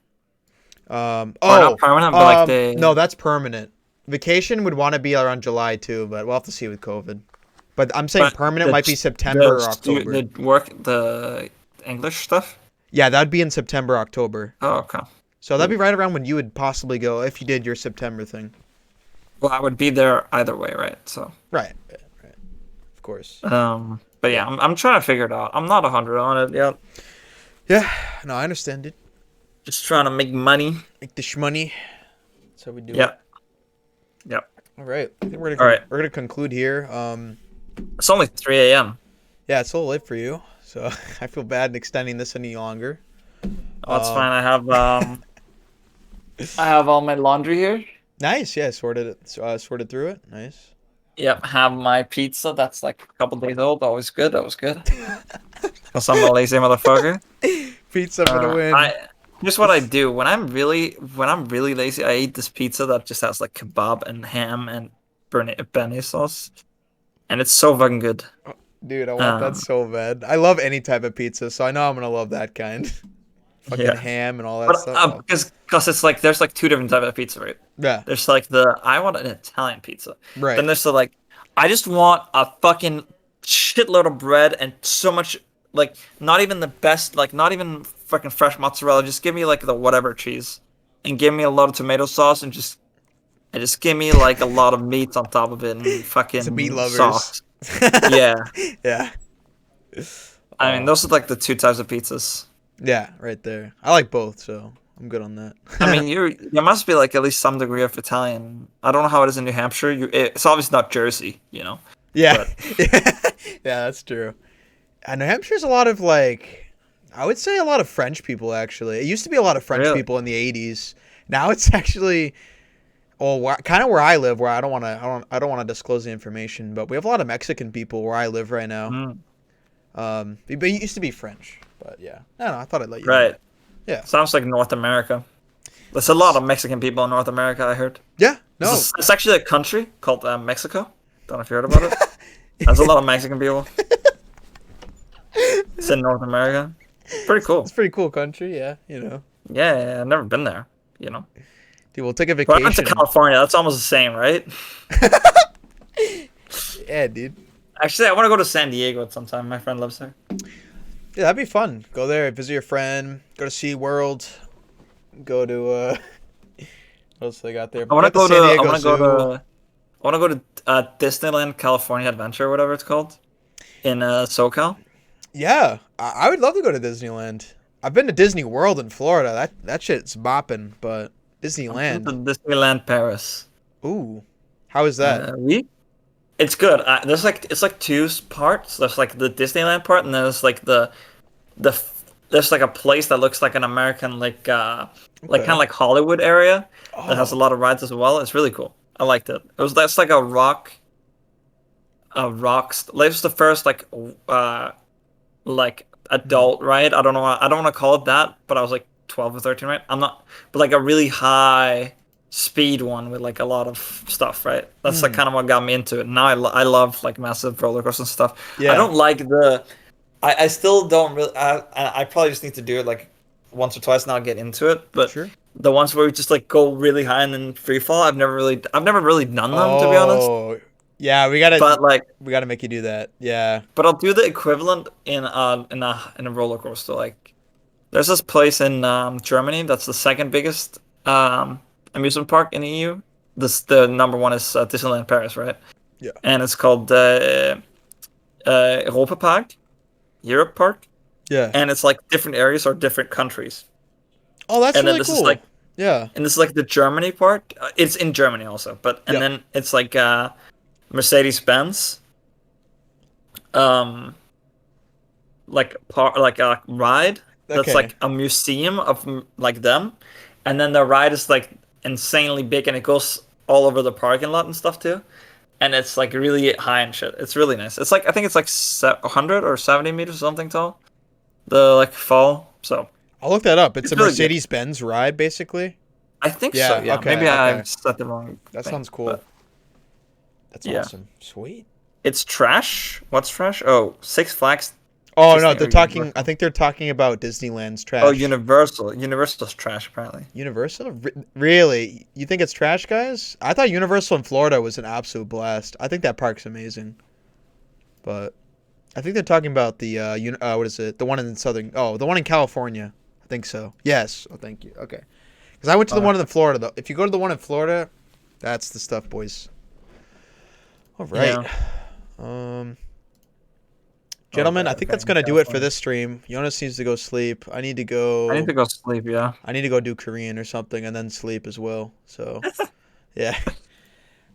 Or not Oh, permanent, but like no, the that's permanent. Vacation would want to be around July too, but we'll have to see with COVID. But I'm saying but permanent might be September or October. the work the English stuff. Yeah, that'd be in September, October. Oh, okay. So that'd be right around when you would possibly go if you did your September thing. Well, I would be there either way, right? So, Right, right, right. Of course. but Yeah. yeah, I'm trying to figure it out. I'm not 100 on it yet. Yeah, no, I understand it. Just trying to make money. Make the shmoney. That's how we do it. Yep. Yep. All right. I think All right. we're gonna conclude here. It's only 3 a.m. Yeah, it's a little late for you, so I feel bad extending this any longer. Oh, that's Um, fine. I have all my laundry here. nice. Yeah, sorted through it. Nice. Yep. Have my pizza. That's like a couple days old. Always good. That was good. Because I'm a lazy motherfucker. Pizza for the win. Here's what I do when I'm really lazy. I eat this pizza that just has like kebab and ham and béarnaise sauce, and it's so fucking good. Dude, I want that Um, so bad. I love any type of pizza, so I know I'm gonna love that kind. Fucking yeah, ham and all that but stuff. Oh, because it's like there's like two different types of pizza, right? yeah, There's like the I want an Italian pizza. right. Then there's the like I just want a fucking shitload of bread and so much like not even the best like not even fucking fresh mozzarella. Just give me like the whatever cheese and give me a lot of tomato sauce and just give me like a lot of meat on top of it and It's a meat fucking lovers. sauce. Yeah. Yeah. I mean those are like the two types of pizzas. Yeah, right there. I like both, so I'm good on that. I mean, you must be like at least some degree of Italian. I don't know how it is in New Hampshire. It's obviously not Jersey, Yeah. but Yeah, that's true. New Hampshire's a lot of like, I would say a lot of French people actually. It used to be a lot of French really, people in the '80s. Now it's actually, well, kind of where I live, where I don't want to disclose the information, but we have a lot of Mexican people where I live right now. mm, But it used to be French. But yeah, I don't know. I thought I'd let you know. right. Yeah. Sounds like North America. There's a lot of Mexican people in North America. I heard. Yeah. No. It's actually a country called Mexico. Don't know if you heard about it. There's a lot of Mexican people. It's in North America. Pretty cool. It's a pretty cool country. Yeah. You know. Yeah, I've never been there. You know. Dude, we'll take a But I went to vacation. California. That's almost the same, right? Yeah, dude. Actually, I want to go to San Diego at some time. My friend lives there. Yeah, that'd be fun. Go there, visit your friend, go to SeaWorld, go to what else they got there? I want to Got the go San to. I Diego want to go Zoo. to. I want to go to Disneyland California Adventure, or whatever it's called, in SoCal. Yeah, I would love to go to Disneyland. I've been to Disney World in Florida. That shit's bopping, but I'm Disneyland. to Disneyland Paris. Ooh. How is that? We. It's good. It's like parts. There's like the Disneyland part, and there's like there's like a place that looks like an American like kind Okay. of like Hollywood area that has a Oh. lot of rides as well. It's really cool. I liked it. That's like like it's the first like Mhm. adult ride. I don't know. I don't want to call it that, but I was like 12 or 13, right? I'm not, but like a really high speed one with like a lot of stuff, right? That's like Mm. kind of what got me into it. Now I love like massive roller coasters and stuff. I Yeah. don't like I still don't really. I probably just need to do it like once or twice, and I'll get into it. But Sure. the ones where we just like go really high and then free fall, I've never really done them, to be honest. Oh. Yeah, we gotta But like, we gotta make you do that. Yeah. but I'll do the equivalent in a roller coaster. Like, there's this place in Germany that's the second biggest amusement park in the EU. The number one is Disneyland Paris, right? Yeah. And it's called Europa Park, Europe Park, Yeah. and it's like different areas or different countries. Oh, that's And then really this is cool. like Yeah. and this is like the Germany part. It's in Germany also, but and Yep. then it's like Mercedes Benz, um, like a ride that's Okay. like a museum of like them, and then the ride is like insanely big and it goes all over the parking lot and stuff too, and it's like really high and shit. It's really nice. It's like I think it's like 100 or 70 meters or something tall. The like fall. So I'll look that up. It's it's a really good. Mercedes Benz ride, basically. I think so. Yeah. Yeah. Okay. Maybe I Okay. said the wrong That thing, sounds cool. but That's yeah. awesome. Sweet. It's trash. What's trash? Oh, Six Flags Oh no, Disney they're or talking. I Universal. think they're talking about Disneyland's Oh, trash. Universal. Universal's trash apparently. Universal? Really? You think it's trash, guys? I thought Universal in Florida was an absolute blast. I think that park's amazing. But I think they're talking about the what is it? The one in Southern. Oh, the one in California. I think so. Yes. Oh, thank you. Okay. Because I went to the Uh, one in Florida though. If you go to the one in Florida, that's the stuff, boys. All right. yeah. Um. Gentlemen, Okay. I think Okay. that's gonna do it for California. this stream. Jonas needs to go sleep. I need to I need go. to go sleep. Yeah. I need to go do Korean or something and then sleep as well. So, yeah.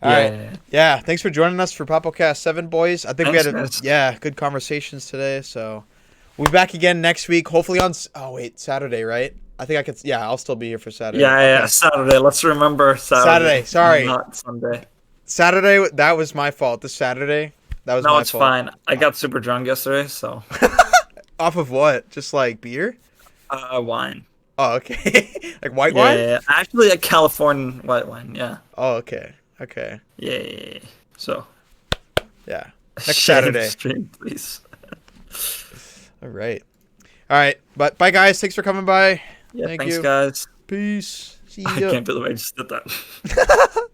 All Yeah. right. Yeah. Yeah. Yeah. Thanks for joining us for Babocast 7, boys. I think we Thanks, had guys. good conversations today. So, we'll be back again next week. Hopefully on. Oh wait, Saturday, right? I think I could. Yeah, I'll still be here for Saturday. Yeah. Yeah. Okay. Saturday. Let's remember Saturday. Saturday. Sorry, Not Sunday. Saturday. That was my fault. This Saturday, that was No, my it's fault. fine. I got super drunk yesterday, so Off of what? Just like beer? wine. Oh, okay. Like white Yeah, wine? yeah, yeah. Actually, a Californian white wine. Yeah. Oh, okay. Okay. Yeah. Yeah. Yeah. So Yeah. Next share the Saturday. stream, please. All right. All right. But bye, guys. Thanks for coming by. Yeah. Thank Thanks, you. guys. Peace. See I ya. can't believe I just did that.